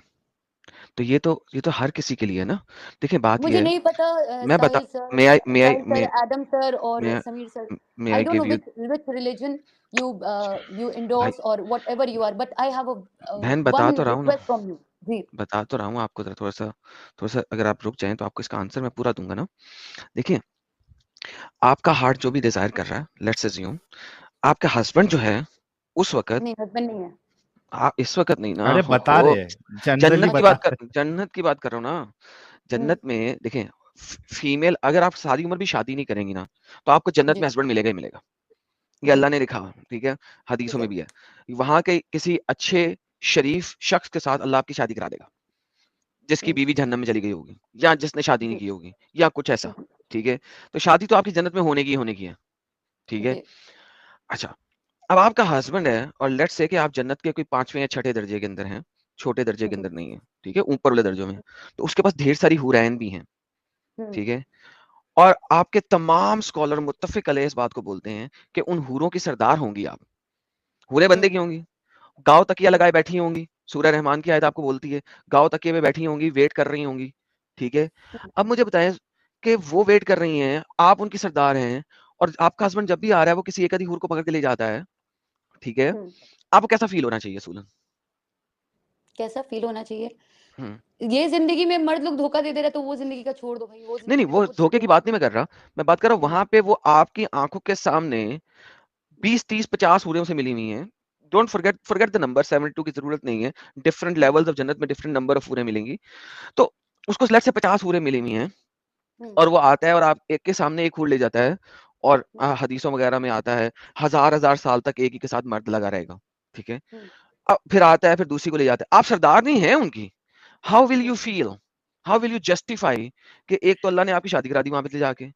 तो ये तो हर किसी के लिए है ना। देखिए बात ये मुझे है, नहीं पता मैं बता, may I may I Sahil may sir, Adam sir और may Samir sir, may I I don't know give you. which religion you भाई endorse or whatever you are, but I have बहन बता one तो रहा हूँ ना, request from you. जी, बता तो रहा हूँ आपको। थोड़ा सा अगर आप रुक जाएं तो आपको इसका आंसर मैं पूरा दूंगा ना। देखिए आपका हार्ट जो भी डिजायर कर रहा है, लेट्स अज्यूम आपका हस्बैंड जो है उस वक्त, नहीं हस्बैंड नहीं है। आप इस वक्त नहीं ना, अरे बता हो रहे हैं, जनरली जन्नत की बता बात रहे कर, जन्नत की बात कर रहा हूँ ना। जन्नत में देखें, फीमेल अगर आप सारी उम्र भी शादी नहीं करेंगी ना, तो आपको जन्नत जी में हस्बैंड मिलेगा ही मिलेगा। ये जी अल्लाह ने लिखा, ठीक है, हदीसों ठीक में है भी है। वहां के किसी अच्छे शरीफ शख्स के साथ अल्लाह आपकी शादी करा देगा, जिसकी बीवी जहन्नम में चली गई होगी, या जिसने शादी नहीं जी की होगी, या कुछ ऐसा। ठीक है, तो शादी तो आपकी जन्नत में होने की होने की है। ठीक है, जी अच्छा, अब आपका हस्बैंड है और लेट्स से कि आप जन्नत के कोई 5वें या 6ठे दर्जे के अंदर हैं, छोटे दर्जे के जी अंदर नहीं है, ठीक है, ऊपर वाले दर्जों में, तो उसके पास ढेर सारी हुरैन भी हैं। ठीक है, और आपके तमाम स्कॉलर मुत्तफिक अलैह इस बात को बोलते हैं कि उन हूरों की सरदार होंगी आप। हूरें बंदे की होंगी, गाँव तकिया लगाए बैठी होंगी, सूरह रहमान की आयत आपको बोलती है, गाँव तकिए में बैठी होंगी, वेट कर रही होंगी। ठीक है, अब मुझे बताएं कि वो वेट कर रही हैं, आप उनकी सरदार हैं, और आपका हस्बैंड जब भी आ रहा है वो किसी एक आधी हूर को पकड़ के ले जाता है। ठीक है, आपको कैसा फील होना चाहिए सूलन? कैसा फील होना चाहिए? हम्म। ये जिंदगी में मर्द लोग धोखा दे दे रहे तो वो जिंदगी का छोड़ दो भाई, वो नहीं नहीं, जिंदगी में तो वो कुछ धोखे की होना बात नहीं मैं कर रहा, मैं बात कर रहा हूँ वहां पे वो आपकी आंखों के सामने 20 30 50 हूरें से मिली हुई हैं। Don't forget forget the number, 72 की जरूरत नहीं है। डिफरेंट लेवल्स ऑफ जन्नत में डिफरेंट नंबर ऑफ हूरें मिलेंगी। तो उसको लेट से 50 हूरें मिली हुई हैं, और वो आता है और आप एक के सामने एक हूर ले जाता है, और हदीसों वगैरह में आता है 1000 साल तक एक ही के साथ मर्द लगा रहेगा। ठीक है, अब फिर आता है, फिर दूसरी को ले जाता है, आप सरदार नहीं है उनकी। How will you feel, how will you justify कि एक तो अल्लाह ने आपकी शादी करा दी वहां पे ले जाके,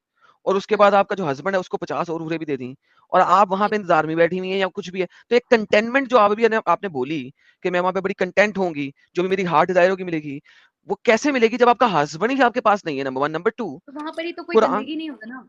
और उसके बाद आपका जो हस्बैंड है उसको 50 और हूरें भी दे दी, और आप वहां पे इंतजार में बैठी हुई हैं या कुछ भी है। तो एक कंटेनमेंट जो आप अभी आपने बोली कि मैं वहां पे बड़ी कंटेंट होंगी, जो भी मेरी हार्ट डिजायर होगी मिलेगी, वो कैसे मिलेगी जब आपका हस्बैंड ही आपके पास नहीं है? नंबर 1, नंबर 2, तो वहां पर ही तो कोई कुरान। गंदगी नहीं होगा ना।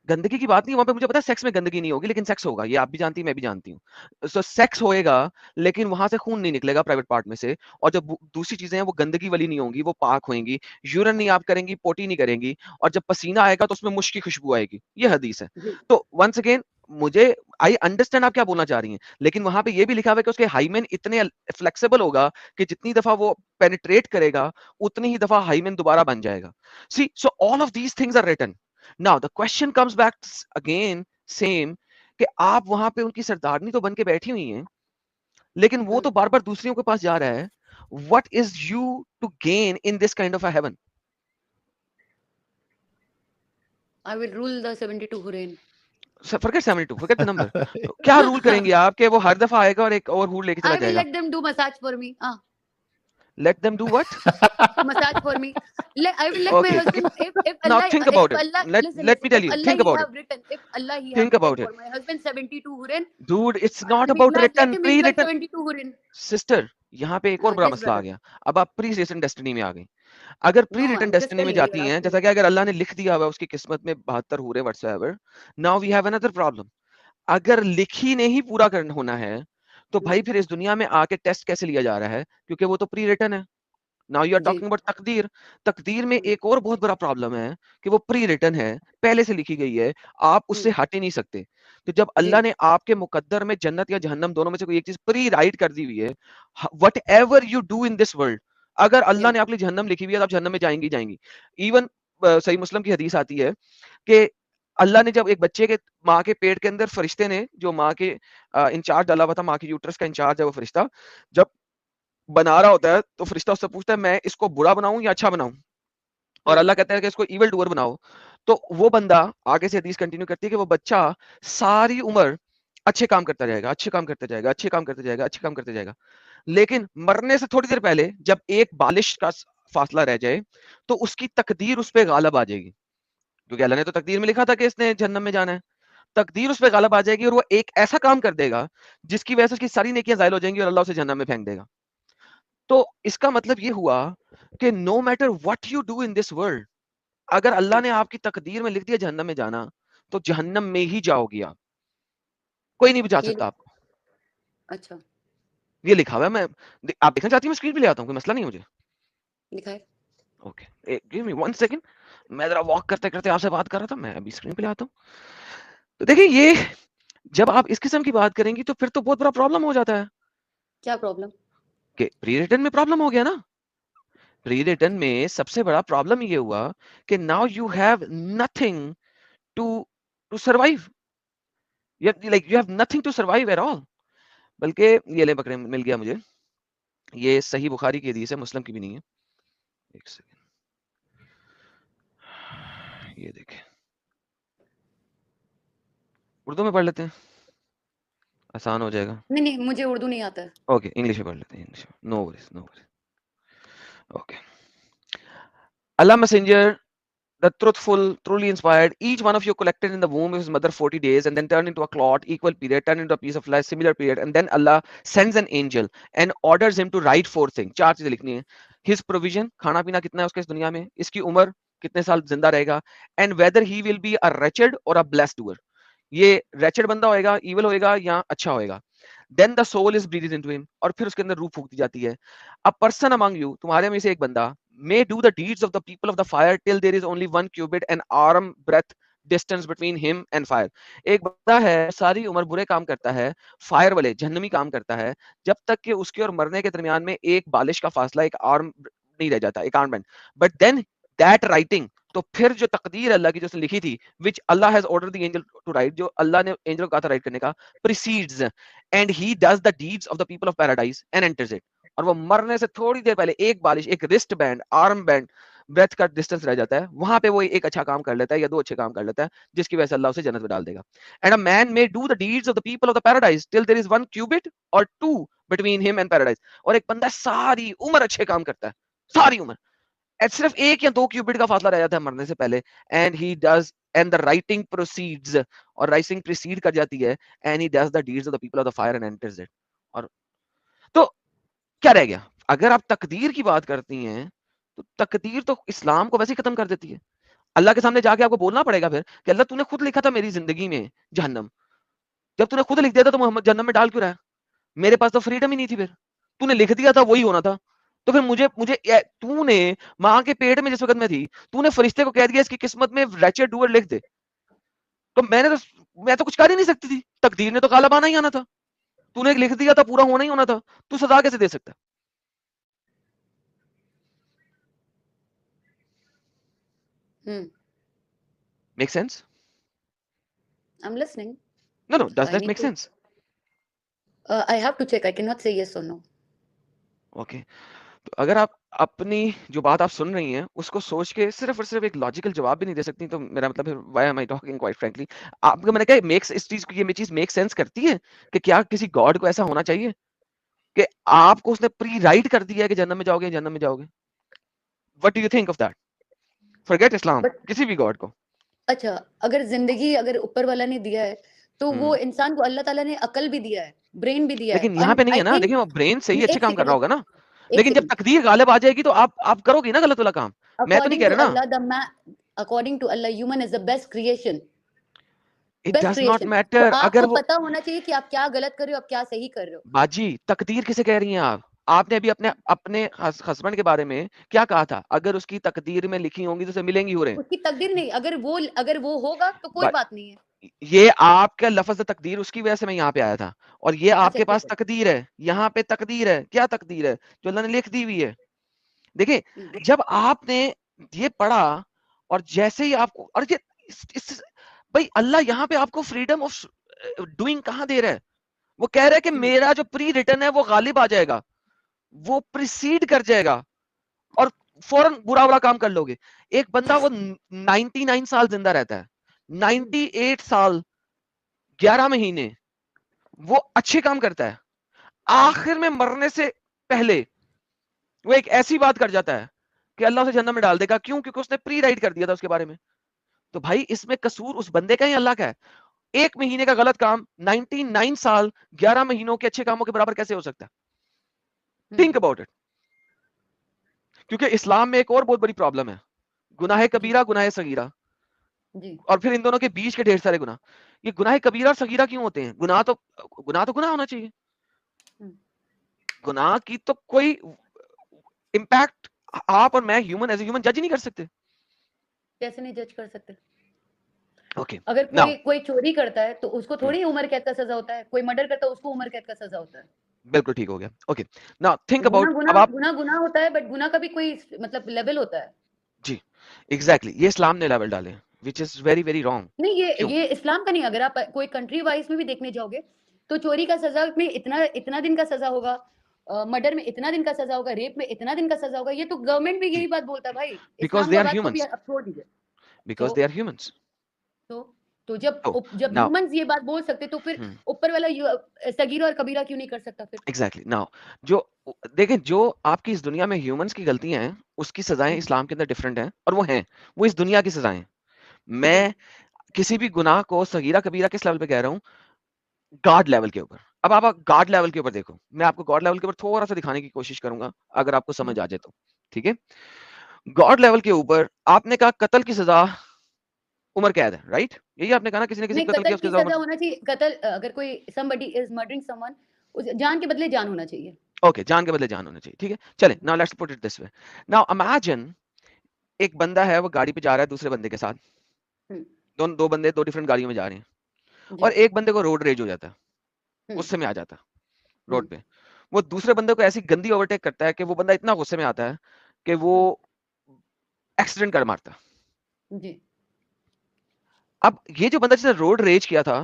गंदगी की बात नहीं, वहां पे मुझे पता है सेक्स में गंदगी नहीं होगी, लेकिन सेक्स होगा, ये आप भी जानती हैं मैं भी जानती हूँ। सो सेक्स होएगा, लेकिन वहां से खून नहीं निकलेगा प्राइवेट पार्ट में से, और जब दूसरी चीजें हैं वो गंदगी वाली नहीं होंगी, वो पाक होंगी। यूरिन नहीं आप करेंगी, पोटी नहीं करेंगी, और जब पसीना आएगा तो उसमें मुश्क की खुशबू आएगी। ये हदीस है। तो वंस अगेन, मुझे आई अंडरस्टैंड आप क्या बोलना चाह रही हैं, लेकिन वहां पे ये भी लिखा हुआ है कि उसके हाइमेन इतने फ्लेक्सिबल होगा कि जितनी दफा वो पेनिट्रेट करेगा उतनी ही दफा हाइमेन दोबारा बन जाएगा। See, so all of these things are written. Now the question comes back again same, कि आप वहां पे उनकी सरदारनी तो बन के बैठी हुई हैं, लेकिन वो तो बार बार दूसरियों के पास जा रहा है। What is you to gain in this kind of a heaven? I will rule the 72 Hurain. Forget 72, forget the number. क्या रूल करेंगे आप कि वो हर दफा आएगा और एक और हूर लेके चला I will जाएगा? let them do massage for me. Let them do what? Massage for me. I will let my Okay, husband. If now Allah, think about if it. Allah, Let listen, me listen. tell If you, Allah think he about it. have written, if Allah he have Think written about for it. my husband 72 Hurain, Dude, it's not about written, let him enjoy pre-written. 72 Hurain. Sister, यहाँ पे एक और बड़ा Yes, मसला आ brother. गया। अब आप pre written destiny में आ गई। अगर pre No, written I'm just destiny में telling you. जाती हैं, जैसा कि अगर अल्लाह ने लिख दिया हुआ है उसकी किस्मत में 72 हूरें whatsoever, now we have another problem. अगर लिखी ने ही पूरा करना होना है, तो भाई फिर इस दुनिया में आके टेस्ट कैसे लिया जा रहा है? क्योंकि वो तो प्री रिटन है। Now you R G talking about तकदीर। तकदीर में एक और बहुत बड़ा प्रॉब्लम है कि वो प्री रिटन है, पहले से लिखी गई है, आप उससे हट ही नहीं सकते। तो जब अल्लाह ने आपके मुकद्दर में जन्नत या जहन्नम दोनों में से कोई एक चीज प्री राइट कर दी हुई है, what ever you do in this world, अगर अल्लाह ने आपके लिए जहन्नम लिखी हुई है तो आप जहन्नम में जाएंगी जाएंगी। इवन सही मुस्लिम की हदीस आती है कि अल्लाह ने जब एक बच्चे के माँ के पेट के अंदर फरिश्ते ने जो माँ के इंचार्ज डाला हुआ था, माँ के यूट्रस का इंचार्ज है वो फरिश्ता, जब बना रहा होता है तो फरिश्ता उससे पूछता है मैं इसको बुरा बनाऊं या अच्छा बनाऊं, और अल्लाह कहता है कि इसको इविल डूअर बनाओ। तो वो बंदा, आगे से हदीस कंटिन्यू करती है कि वो बच्चा सारी उम्र अच्छे काम करता जाएगा, अच्छे काम करता जाएगा, अच्छे काम करता जाएगा, अच्छे काम करता जाएगा, लेकिन मरने से थोड़ी देर पहले जब एक बालिश का फासला रह जाए तो उसकी तकदीर उस पर गालब आ जाएगी, क्योंकि अल्लाह ने तो तकदीर में लिखा था कि इसने जन्नत में जाना है। तकदीर उस पर गालब आ जाएगी और वो एक ऐसा काम कर देगा जिसकी वजह से उसकी सारी नेकियां ज़ायल हो जाएंगी और अल्लाह उसे जन्नत में फेंक देगा। तो इसका मतलब ये हुआ कि no matter what you do in this world, अगर अल्लाह ने आपकी तकदीर में लिख दिया जहन्नम में जाना, तो जहन्नम में ही जाओगी आप, कोई नहीं बचा सकता आपको। अच्छा ये लिखा हुआ है। आप देखना चाहती हैं मैं स्क्रीन पे ले आता हूँ, कोई मसला नहीं मुझे। दिखाए। ओके, गिव मी 1 सेकंड, मैं जरा वॉक करते करते आपसे बात कर रहा था, मैं अभी स्क्रीन पे ले आता हूँ। तो देखिए, ये जब आप इस किस्म की बात करेंगी तो फिर तो बहुत बड़ा प्रॉब्लम हो जाता है। क्या प्रॉब्लम? कि प्री रिटन में प्रॉब्लम हो गया ना। प्री रिटन में सबसे बड़ा प्रॉब्लम ये हुआ कि now you have nothing to survive. You have nothing to survive at all. बल्कि ये ले पकड़े, मिल गया मुझे, ये सही बुखारी की हदीस है, मुस्लिम की भी नहीं है। एक सेकंड, ये देखें, उर्दू में पढ़ लेते हैं, आसान हो जाएगा। नहीं नहीं, मुझे उर्दू नहीं आता है। ओके, इंग्लिश में पढ़ लेते हैं, इंग्लिश में, no worries, no worries. Okay, Allah Messenger, the truthful, truly inspired, each one of you collected in the womb of his mother 40 days and then turned into a clot, equal period, turned into a piece of flesh, similar period, and then Allah sends an angel and orders him to write 4 things. 4 चीजें लिखनी है. His provision, खाना पीना कितना है उसके इस दुनिया में, इसकी उम्र कितने साल जिंदा रहेगा, and whether he will be a wretched or a blessed doer. ये wretched बंदा होएगा, evil होएगा या अच्छा होएगा. Then the soul is breathed into him, और फिर उसके अंदर रूह फूंक दी जाती है. A person among you, तुम्हारे में से एक बंदा, may do the deeds of the people of the fire till there is only 1 cubit and arm breadth distance between him and fire. एक बंदा है, सारी उम्र बुरे काम करता है, फायर वाले जहन्नमी काम करता है, जब तक कि उसके और मरने के दरमियान में एक बालिश का फासला, एक आर्म नहीं रह जाता, एक arm band. But then that writing, तो फिर जो तकदीर अल्लाह की जो उसने लिखी थी, which Allah has ordered the angel to write, जो अल्लाह ने एंजल को कहा था राइट करने का, precedes and he does the deeds of the people of paradise and enters it. और वो मरने से थोड़ी देर पहले एक बालिश, एक wrist band, arm band breath का डिस्टेंस रह जाता है, वहां पे वो एक अच्छा काम कर लेता है या 2 अच्छे काम कर लेता है, जिसकी वजह से अल्लाह उसे जन्नत में डाल देगा. And a man may do the deeds of the people of the paradise till there is 1 cubit और 2 बिटवीन हिम एंड पैराडाइज. और एक बंदा सारी उम्र अच्छे काम करता है, सारी उम्र, सिर्फ 1 या 2 क्यूबिट का फासला रह जाता है मरने से पहले, and he does and the writing proceeds, और राइटिंग प्रीसीड कर जाती है, and he does the deeds of the people of the fire and enters it. और तो क्या रह गया? अगर आप तकदीर की बात करती हैं तो तकदीर तो इस्लाम को वैसे ही खत्म कर देती है. अल्लाह के सामने जाके आपको बोलना पड़ेगा फिर कि अल्लाह तूने खुद लिखा था मेरी जिंदगी में जहन्नम, जब तूने खुद लिख दिया था तो मोहम्मद जहन्नम में डाल क्यों रहा है? मेरे पास तो फ्रीडम ही नहीं थी, फिर तूने लिख दिया था वही होना था, तो फिर मुझे तूने मां के पेट में जिस वक्त में थी, तूने फरिश्ते को कह दिया इसकी किस्मत में रैचेड डूअर लिख दे, तो मैं तो कुछ कर ही नहीं सकती थी, तकदीर ने तो काला बाना ही आना था, तूने लिख दिया था पूरा होना ही होना था, तू सजा कैसे दे सकता? Make sense? I'm listening. No, does I that need make to- sense? I have to check. I cannot say yes or no. Okay. तो अगर आप अपनी जो बात आप सुन रही हैं उसको सोच के सिर्फ और सिर्फ एक लॉजिकल जवाब भी नहीं दे सकती, तो मेरा मतलब है why am I talking quite frankly. आपको मैंने कहा मेक्स इस चीज की, ये चीज मेक सेंस करती है कि क्या किसी गॉड को ऐसा होना चाहिए कि आपको उसने प्री राइट कर दिया है कि जन्नत में जाओगे, जन्नत में जाओगे? What do you think of that? Forget Islam, किसी भी गॉड को. अच्छा, अगर जिंदगी अगर ऊपर वाला ने दिया है तो वो इंसान को अल्लाह ताला ने अकल भी दिया है, ब्रेन भी दिया है. लेकिन यहाँ पे नहीं है ना, देखिए वो ब्रेन से ही अच्छे काम कर रहा होगा ना, लेकिन जब तकदीर गालिब आ जाएगी तो आप करोगी ना गलत वाला काम. मैं तो नहीं कह रहा ना. According to Allah human is the best creation. It does not matter. अगर आपको पता होना चाहिए कि आप क्या गलत कर रहे हो, आप क्या सही कर रहे हो. बाजी, तकदीर किसे कह रही हैं आप? आपने अभी अपने हस्बैंड के बारे में क्या कहा था? अगर उसकी तकदीर में लिखी होंगी तो उसे मिलेंगी हो रहे. उसकी तकदीर नहीं, अगर वो होगा तो कोई बात नहीं है. ये आपका लफ्ज तकदीर, उसकी वजह से मैं यहाँ पे आया था, और ये आपके पास तकदीर है, यहाँ पे तकदीर है. क्या तकदीर है? जो अल्लाह ने लिख दी हुई है. देखिए, जब आपने ये पढ़ा और जैसे ही आपको, और ये भाई अल्लाह यहाँ पे आपको फ्रीडम ऑफ डूइंग कहाँ दे रहा है? वो कह रहा है कि मेरा जो प्री रिटर्न है वो गालिब आ जाएगा, वो प्रीसीड कर जाएगा और फौरन बुरा बुरा काम कर लोगे. एक बंदा वो 99 साल जिंदा रहता है, 98 साल 11 महीने वो अच्छे काम करता है, आखिर में मरने से पहले वो एक ऐसी बात कर जाता है कि अल्लाह उसे जन्नत में डाल देगा. क्यों? क्योंकि उसने प्री राइट कर दिया था उसके बारे में. तो भाई इसमें कसूर उस बंदे का ही अल्लाह का है. 1 महीने का गलत काम 99 साल 11 महीनों के अच्छे कामों के बराबर कैसे हो सकता है? Think about it. क्योंकि इस्लाम में एक और बहुत बड़ी प्रॉब्लम है, गुनाह कबीरा, गुनाह सगीरा, और फिर इन दोनों के बीच के ढेर सारे गुनाह. ये गुनाह कबीरा और सगीरा क्यों होते हैं? गुनाह तो गुनाह होना चाहिए. गुनाह की तो कोई इंपैक्ट आप और मैं ह्यूमन एज ए ह्यूमन जज ही नहीं कर सकते. कैसे नहीं जज कर सकते? Okay. अगर कोई चोरी करता है तो उसको थोड़ी उम्र कैद का सजा होता है, कोई मर्डर करता है उसको उम्र कैद का सजा होता है. बिल्कुल ठीक हो गया. ओके, नाउ थिंक अबाउट, अब आप गुनाह होता है, बट गुनाह का भी कोई मतलब लेवल होता है. जी एग्जैक्टली, ये इस्लाम ने लेवल डाले हैं. which is very very wrong. नहीं, क्यों? ये इस्लाम का नहीं, अगर आप कोई कंट्री वाइज में भी देखने जाओगे तो चोरी का सजा में इतना दिन का सजा होगा, मर्डर में इतना दिन का सजा होगा, रेप में इतना दिन का सजा होगा। ये तो गवर्नमेंट भी यही बात बोलता है भाई, Because इस्लाम they का are बात को भी humans. आप छोड़ दीजिए। Because तो they are humans. तो जब तो जब now ह्यूमंस ये बात बोल सकते तो फिर ऊपर वाला सगीरा और कबीरा क्यों नहीं कर सकता फिर? एग्जैक्टली नाउ जो देखें, जो आपकी इस दुनिया में ह्यूमंस की गलतियां हैं उसकी सजाएं इस्लाम के अंदर डिफरेंट हैं, और वो इस दुनिया की सजाएं। मैं किसी भी गुनाह को सगीरा कबीरा किस लेवल पे कह रहा हूँ? गॉड लेवल के ऊपर। अब आप गॉड लेवल के ऊपर देखो, मैं आपको गॉड लेवल के ऊपर थोड़ा सा दिखाने की कोशिश करूंगा, अगर आपको समझ आ जाए तो। ठीक है, गॉड लेवल के ऊपर आपने कहा कत्ल की सजा उम्र कैद है, राइट? यही आपने कहा ना, किसी ने किसी को कत्ल किया उसकी सजा होना चाहिए। कत्ल, अगर कोई somebody is murdering someone, उस जान के बदले जान होना चाहिए। ओके, जान के बदले जान होना चाहिए, ठीक है। चले, now let's put it this way. Now imagine एक बंदा है, वो गाड़ी पे जा रहा है दूसरे बंदे के साथ, दो बंदे दो डिफरेंट गाड़ियों में जा रहे हैं, और एक बंदे को रोड रेज हो जाता है, गुस्से में आ जाता है रोड पे। वो दूसरे बंदे को ऐसी गंदी ओवरटेक करता है कि वो बंदा इतना गुस्से में आता है कि वो एक्सीडेंट कर मारता है। जी। अब ये जो बंदा जिसने रोड रेज किया था,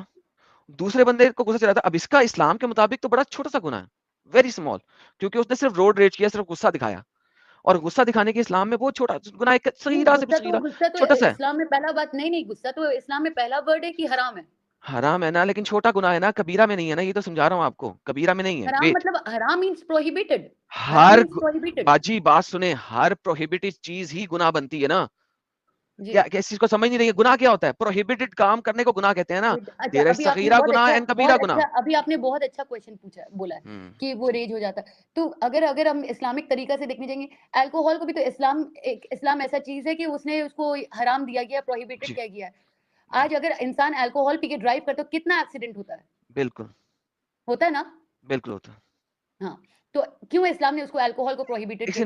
दूसरे बंदे को गुस्सा चला था, अब इसका इस्लाम के मुताबिक तो बड़ा छोटा सा गुनाह है, वेरी स्मॉल, क्योंकि उसने सिर्फ रोड रेज किया, सिर्फ गुस्सा दिखाया, और गुस्सा दिखाने के इस्लाम में बहुत छोटा गुनाह, एक सगीरा से भी सगीरा, छोटा सा है। इस्लाम में पहला बात नहीं, गुस्सा तो इस्लाम में पहला वर्ड है कि हराम है। हराम है ना, लेकिन छोटा गुनाह है ना, कबीरा में नहीं है ना, ये तो समझा रहा हूँ आपको, कबीरा में नहीं है। हराम मतलब हराम मींस प्रोहिबिटेड। हर बाजी बात सुने, हर प्रोहिबिटेड चीज ही गुनाह बनती है ना। क्या इस चीज को समझ नहीं रही है? गुनाह क्या होता है? प्रोहिबिटेड काम करने को गुनाह कहते हैं ना। देयर इज सगीरा गुनाह एंड कबीरा गुनाह। अभी आपने बहुत अच्छा क्वेश्चन बोला है कि वो रेज हो जाता है। तो अगर हम इस्लामिक तरीका से देखने जाएंगे, अल्कोहल को भी तो इस्लाम ऐसा चीज है कि उसने उसको हराम दिया गया, प्रोहिबिटेड किया गया है। आज अगर इंसान अल्कोहल पी के ड्राइव करता है तो कितना एक्सीडेंट होता है? बिल्कुल होता है ना, बिल्कुल होता है। हाँ, तो क्यों इस्लाम ने उसको अल्कोहल को प्रोहिबिटेड किया?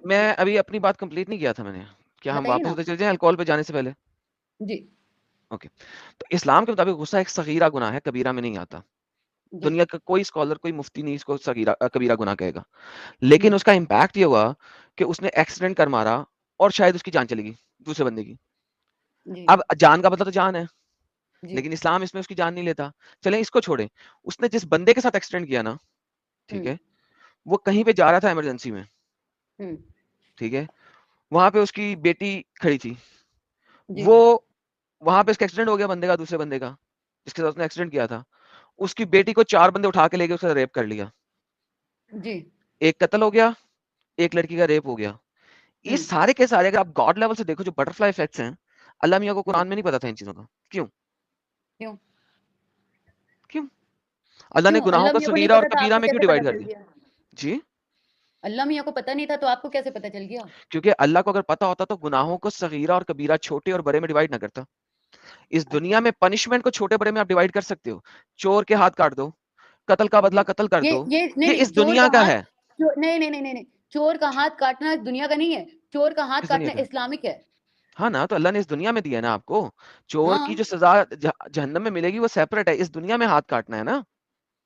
मैं अभी अपनी बात कंप्लीट नहीं किया था मैंने, क्या हम वापस होते चले जाएं अल्कोहल पे जाने से पहले? जी ओके, तो इस्लाम के मुताबिक गुस्सा एक सगीरा गुनाह है, कबीरा में नहीं आता। दुनिया का कोई स्कॉलर, कोई मुफ्ती नहीं इसको सगीरा कबीरा गुनाह कहेगा। लेकिन उसका इम्पैक्ट ये हुआ कि उसने एक्सीडेंट कर मारा और शायद उसकी जान चली गई दूसरे बंदे की। अब जान का मतलब तो जान है, लेकिन इस्लाम इसमें उसकी जान नहीं लेता। चले इसको छोड़े, उसने जिस बंदे के साथ एक्सीडेंट किया ना, ठीक है, वो कहीं पे जा रहा था इमरजेंसी में, ठीक है, वहां पे उसकी बेटी खड़ी थी, वो वहां पे उसका एक्सीडेंट हो गया, बंदे का, दूसरे बंदे का जिसके साथ उसने एक्सीडेंट किया था, उसकी बेटी को 4 बंदे उठा के ले गए, उसका रेप कर लिया जी। एक कत्ल हो गया, एक लड़की का रेप हो गया। ये सारे के सारे अगर आप गॉड लेवल से देखो, जो बटरफ्लाई इफेक्ट्स हैं, अल्लाह मियां को कुरान में नहीं पता था इन चीजों का। क्यों क्यों क्यों अल्लाह ने गुनाहों को सगीरा और कबीरा में क्यों डिवाइड कर दिया? जी, अल्लाह मियां को पता नहीं था तो आपको कैसे पता चल गया? क्योंकि अल्लाह को अगर पता होता तो गुनाहों को सगीरा और कबीरा, छोटे और बड़े में डिवाइड ना करता। इस दुनिया में पनिशमेंट को छोटे बड़े में आप डिवाइड कर सकते हो। चोर के हाथ काट दो, कत्ल का बदला कत्ल कर दो, ये इस दुनिया का है। नहीं, चोर का हाथ काटना दुनिया का नहीं है, चोर का हाथ काटना इस्लामिक है। हाँ ना, तो अल्लाह ने इस दुनिया में दिया है ना आपको। चोर की जो सजा जहन्नम में मिलेगी वो सेपरेट है, इस दुनिया में हाथ काटना है ना।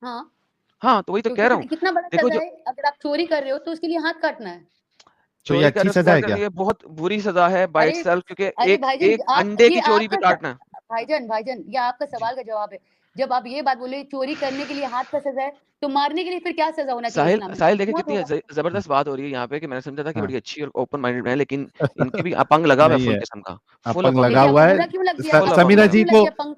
हाँ, तो वही तो कह रहा हूँ। कितना बड़ा सजा है, अगर आप चोरी कर रहे हो तो उसके लिए हाथ काटना है। तो ये अच्छी सजा है क्या? ये बहुत बुरी सजा है बाय इटसेल्फ, क्योंकि एक अंडे की चोरी पे काटना है। भाईजान, ये आपका सवाल का जवाब है। जब आप ये बात बोले चोरी करने के लिए हाथ का सजा है, तो मारने के लिए फिर क्या सजा होना चाहिए? साहिल देखिए कितनी जबरदस्त बात हो रही है यहाँ पे, कि मैंने समझा था कि बड़ी अच्छी और ओपन माइंडेड है, लेकिन इनके भी अपंग लगा हुआ है फुल किस्म का, अपंग लगा हुआ है। समीरा जी को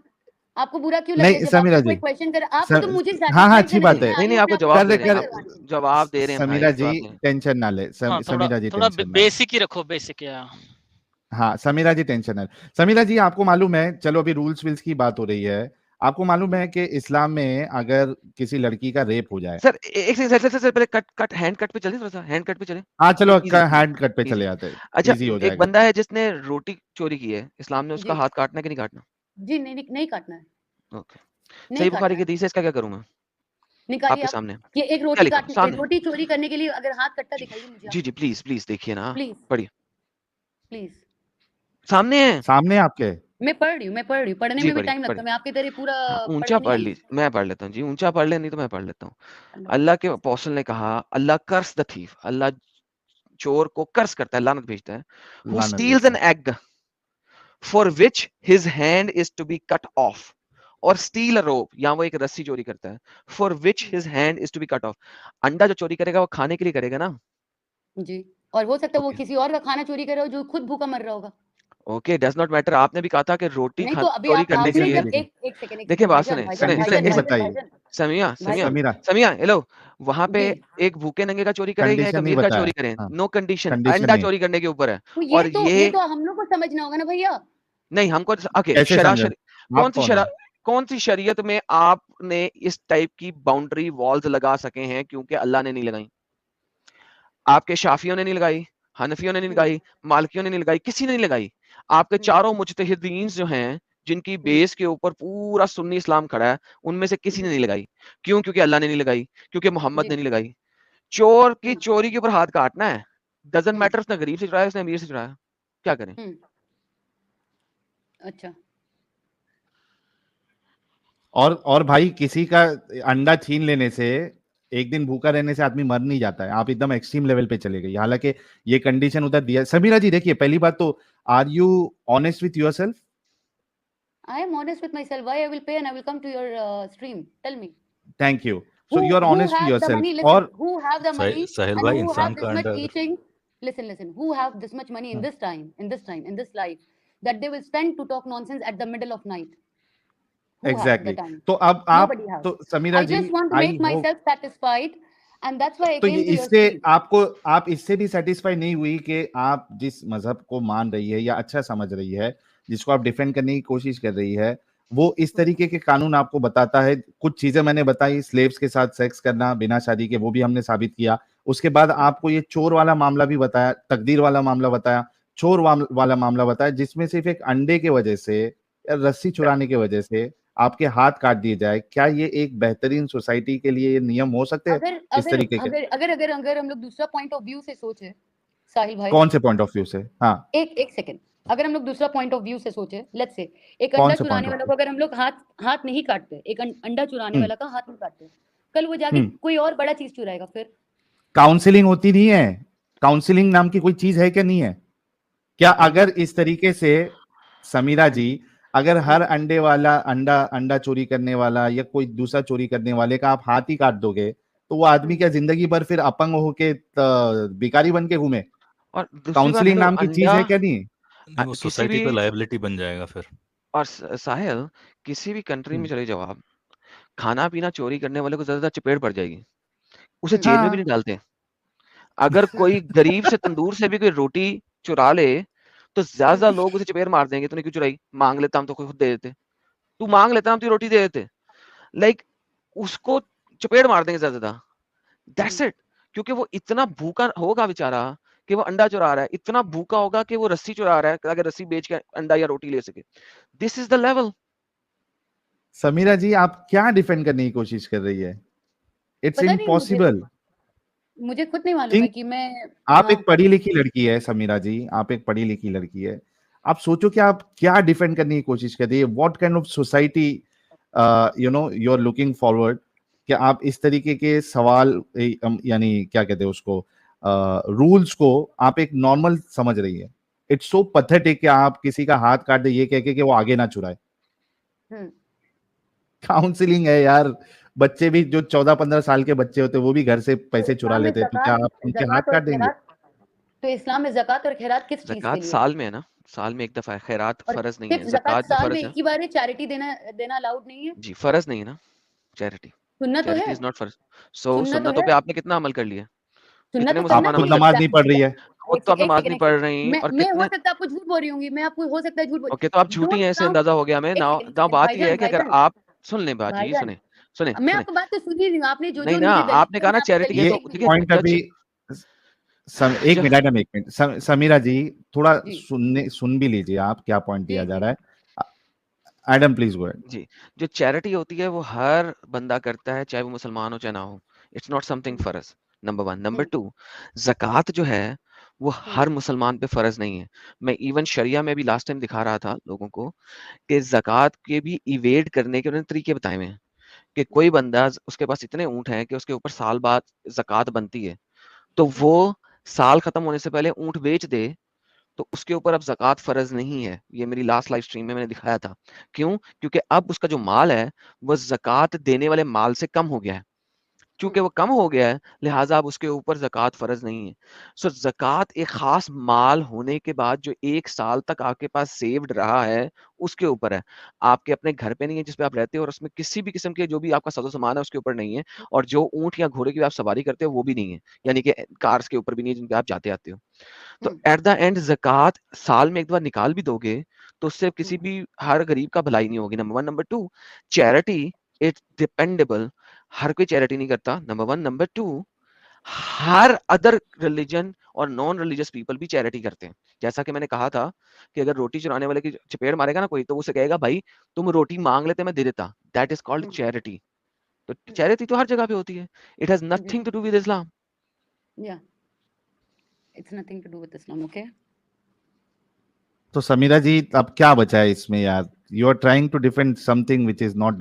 आपको बुरा क्यों लगे? समीरा जी क्वेश्चन कर आप तो मुझे हाँ अच्छी बात है। नहीं आपको जवाब दे रहे हैं समीरा जी, टेंशन ना ले। समीरा जी थोड़ा बेसिक ही रखो, बेसिक है। हाँ समीरा जी टेंशन है। समीरा जी आपको मालूम है, चलो अभी रूल्स विल्स की बात हो रही है, आपको मालूम है कि इस्लाम में अगर किसी लड़की का रेप हो जाए, सर एक सेकंड पहले कट हैंड कट पे चले, थोड़ा सा हैंड कट पे चले। हाँ चलो हैंड कट पे चले आते हैं। अच्छा, एक बंदा है जिसने रोटी चोरी की है, इस्लाम ने उसका हाथ काटना कि नहीं काटना? जी नहीं काटना है। ओके, सही बुखारी की हदीस है, इसका क्या करूं मैं? निकालिए आपके सामने ये एक रोटी चोरी करने के लिए अगर हाथ कटता दिखाइए मुझे। जी प्लीज देखिए ना, पढ़िए प्लीज। सामने है, सामने आपके। मैं पढ़ रही हूँ, पढ़ने में भी टाइम लगता है। मैं आपकी तरह पूरा ऊंचा पढ़ ली, मैं पढ़ लेता हूँ जी, ऊंचा पढ़ ले, नहीं तो मैं पढ़ लेता हूँ। अल्लाह के अपोस्टल ने कहा, अल्लाह कर्स द थीफ, अल्लाह चोर को कर्स करता है, लानत भेजता है, who steels an egg for which his hand is to be cut off, or steal a rope, या वो एक रस्सी चोरी करता है, for which his hand is to be cut off. अंडा जो चोरी करेगा वो खाने के लिए करेगा ना. जी, और हो सकता है वो Okay. किसी और का खाना चोरी कर रहा हो जो खुद भूखा मर रहा होगा. Okay, does not matter. आपने भी कहा था कि रोटी नहीं तो अभी चोरी आप करने के आपने लिए. जब एक सेकंड देखिए बात भाईजान सुने भाईजान सुने भाईजान सुने नहीं एक बताइए। भाईजान समिया समिया समीरा समिया हेलो. वहां पे जी एक भूखे नंगे का चोरी करें या एक कंडीशन नहीं अमीर का बताया। चोरी करें, हाँ, नो कंडीशन. कंडीशन अंडा नहीं। चोरी करने के ऊपर है. तो और ये तो हम लोग को समझना होगा ना भैया. नहीं हमको ओके कैसे समझे? कौन आप सी कौन है? कौन सी शरीयत में आपने इस टाइप की बाउंड्री वॉल्स लगा सके हैं, क्योंकि अल्लाह ने नहीं लगाई. आपके शाफियों ने नहीं लगाई, हनफियों ने नहीं लगाई, मालिकियों ने नहीं लगाई, किसी ने नहीं लगाई. आपके चारों मुज्तहिदीन जो हैं जिनकी बेस के ऊपर पूरा सुन्नी इस्लाम खड़ा है, उनमें से किसी ने नहीं लगाई. क्यों? क्योंकि अल्लाह ने नहीं लगाई, क्योंकि मोहम्मद ने नहीं लगाई. चोर की चोरी के ऊपर हाथ काटना है, डजंट मैटर उसने गरीब से चुराया उसने अमीर से चुराया, क्या करें. अच्छा. और भाई किसी का अंडा छीन लेने से, एक दिन भूखा रहने से आदमी मर नहीं जाता है. आप एकदम एक्सट्रीम लेवल पे चले गए. हालांकि ये कंडीशन उधर दिया. समीरा जी देखिए, पहली बात तो are you honest with yourself? I am honest with myself. Why I will pay and I will come to your stream? Tell me. Thank you. So you are Who honest with have the yourself. money? Listen. और Who have the money Sahil and भाई, who इंसान have का this much अंडा teaching? Listen. Who have this much money in this time, in this life, that they will spend to talk nonsense at the middle of night? Who have the exactly. time? तो अब आप Nobody has. तो Samira I ji just want to I make hope myself satisfied, and that's why I तो came to your इससे stream. आप इससे भी satisfy नहीं हुई कि आप जिस मजहब को मान रही है या अच्छा समझ रही है, जिसको आप डिफेंड करने की कोशिश कर रही है, वो इस तरीके के कानून आपको बताता है. कुछ चीजें मैंने बताई, स्लेव्स के साथ सेक्स करना बिना शादी के, वो भी हमने साबित किया. उसके बाद आपको ये चोर वाला मामला भी बताया, तकदीर वाला मामला बताया, चोर वाला मामला बताया, जिसमें सिर्फ एक अंडे के वजह से या रस्सी चुराने की वजह से आपके हाथ काट दिए जाए. क्या ये एक बेहतरीन सोसाइटी के लिए ये नियम हो सकते हैं इस तरीके के? अगर हम लोग दूसरा पॉइंट ऑफ व्यू से सोचे, साहिल भाई, कौन से पॉइंट ऑफ व्यू से? हाँ, एक सेकंड. अगर हम लोग दूसरा पॉइंट ऑफ व्यू से सोचे, लेट्स से एक कौन अंडा से चुराने point of वाला को अगर हम लोग हाथ नहीं काटते, एक अंडा चुराने वाला का हाथ नहीं काटते, कल वो जाके कोई और बड़ा चीज चुराएगा. फिर काउंसलिंग होती नहीं है? काउंसलिंग नाम की कोई चीज है क्या? नहीं है क्या? अगर इस तरीके से समीरा जी, अगर हर अंडे वाला अंडा चोरी करने वाला या कोई दूसरा चोरी करने वाले का आप हाथ ही काट दोगे, तो वो आदमी क्या जिंदगी भर फिर अपंग होके भिखारी बन के घूमे? और दूसरी बात, काउंसलिंग हेलो, नाम की चीज है क्या? नहीं नहीं, वो किसी सोसाइटी पे भी लायबिलिटी बन जाएगा फिर. और साहिल किसी भी कंट्री में चले जाओ आप, खाना पीना चोरी करने वाले को ज्यादा चपेट पड़ जाएगी, उसे जेल में भी नहीं डालते. अगर कोई गरीब से तंदूर से भी कोई रोटी चुरा ले तो ज्यादा लोग उसे चपेट मार देंगे, तूने क्यों चुराई, मांग लेता हम तो खुद दे देते, तू मांग लेता हम तो रोटी दे देते. लाइक उसको चपेट मार देंगे ज्यादा. That's it. क्योंकि वो इतना भूखा होगा बेचारा कि वो अंडा चुरा रहा है, इतना भूखा होगा कि वो रस्सी चुरा रहा है ताकि रस्सी बेच के अंडा या रोटी ले सके. This is the level. Samira ji, आप क्या डिफेंड करने की कोशिश कर रही है? इट्स पता नहीं, इम्पॉसिबल. मुझे खुद नहीं मालूम है कि मैं आप एक पढ़ी लिखी लड़की है समीरा जी, आप एक पढ़ी लिखी लड़की है. आप सोचो कि आप क्या डिफेंड करने की कोशिश कर रही है. What kind of society you are looking forward, कि आप इस तरीके के सवाल यानी क्या कहते हैं उसको, रूल्स को आप एक नॉर्मल समझ रही है. इट्स सो पैथेटिक कि आप किसी का हाथ काट दे ये कह के कि वो आगे ना चुराए. काउंसलिंग है यार. बच्चे भी जो 14-15 साल के बच्चे होते हैं वो भी घर से पैसे चुरा लेते हैं, तो क्या आप उनके हाथ काट देंगे? तो इस्लाम में ज़कात और खैरात किस चीज के ज़कात लिए? साल में है ना, साल में एक दफा है. खैरात फर्ज नहीं है. ज़कात ज़कात जो साल फर्ज में है एक ही बार है. चैरिटी देना अलाउड नहीं है जी, फर्ज नहीं है ना. चैरिटी सुन्नत तो चैरिटी है. इज नॉट फर्ज. सो सुन्नत तो सुन्नतों पे है. आपने कितना अमल कर लिया? सुन्नत कितने तो करना मुसलमान खुद अमल कर नमाज नहीं पढ़ रही है. खुद तो आप नमाज नहीं पढ़ रही और मैं हो कितने. सकता है आपको झूठ बोल रही होंगी, मैं आपको हो सकता है झूठ बोल. ओके, तो आप झूठी हैं, इससे अंदाजा हो गया हमें. ना बात ये है कि अगर आप सुन लें बात जी, सुने सुने मैं आपको बात तो सुन ही रही हूँ. आपने जो नहीं ना, आपने कहा ना चैरिटी है, ये तो देखिए पॉइंट अभी एक मिनट समीरा जी थोड़ा सुन भी लीजिए आप क्या पॉइंट दिया जा रहा है. Adam please go ahead. जी, जो चैरिटी होती है वो हर बंदा करता है, चाहे वो मुसलमान हो चाहे ना हो. इट्स नॉट समथिंग फर्ज, नंबर 1. नंबर 2, ज़कात जो है वो हर मुसलमान पे फर्ज नहीं है. मैं इवन शरिया में भी लास्ट टाइम दिखा रहा था लोगों को कि ज़कात के भी इवेड करने के उन्होंने तरीके बताए हुए हैं. कि कोई बंदा उसके पास इतने ऊंट हैं कि उसके ऊपर साल बाद ज़कात बनती है, तो वो साल खत्म होने से पहले ऊंट बेच दे तो उसके ऊपर अब ज़कात फ़र्ज़ नहीं है। ये मेरी लास्ट लाइव स्ट्रीम में मैंने दिखाया था। क्यों? क्योंकि अब उसका जो माल है, वो ज़कात देने वाले माल से कम हो गया है। चूँकि वो कम हो गया है, लिहाज़ा अब उसके ऊपर ज़कात फ़र्ज़ नहीं है। सो ज़कात एक ख़ास माल होने के बाद जो 1 साल तक आपके पास सेव्ड रहा है, उसके ऊपर है। आपके अपने घर पे नहीं है जिस पे आप रहते हो और उसमें किसी भी किस्म के जो भी आपका साज़ो-सामान है उसके ऊपर नहीं है और जो ऊँट या घोड़े की आप सवारी करते हो वो भी नहीं है। यानी कि कार्स के ऊपर भी नहीं है जिन पे आप जाते-आते हो। तो एट द एंड ज़कात साल में एक बार निकाल भी दोगे, तो उससे किसी भी हर गरीब का भलाई नहीं होगी, number 1। Number 2 charity it's dependable, हर कोई चैरिटी नहीं करता, नंबर 1। नंबर 2 हर अदर रिलीजन और नॉन रिलीजियस पीपल भी चैरिटी करते हैं। जैसा कि मैंने कहा था कि अगर रोटी चुराने वाले की चपेट मारेगा ना कोई, तो उसे कहेगा भाई तुम रोटी माँग लेते मैं दे देता। That is called charity. तो चैरिटी तो हर जगह पे होती है। It has nothing to do with Islam. Yeah. It's nothing to do with Islam, okay? तो समीरा जी अब क्या बचा है इसमें यार? You are trying to defend something which is not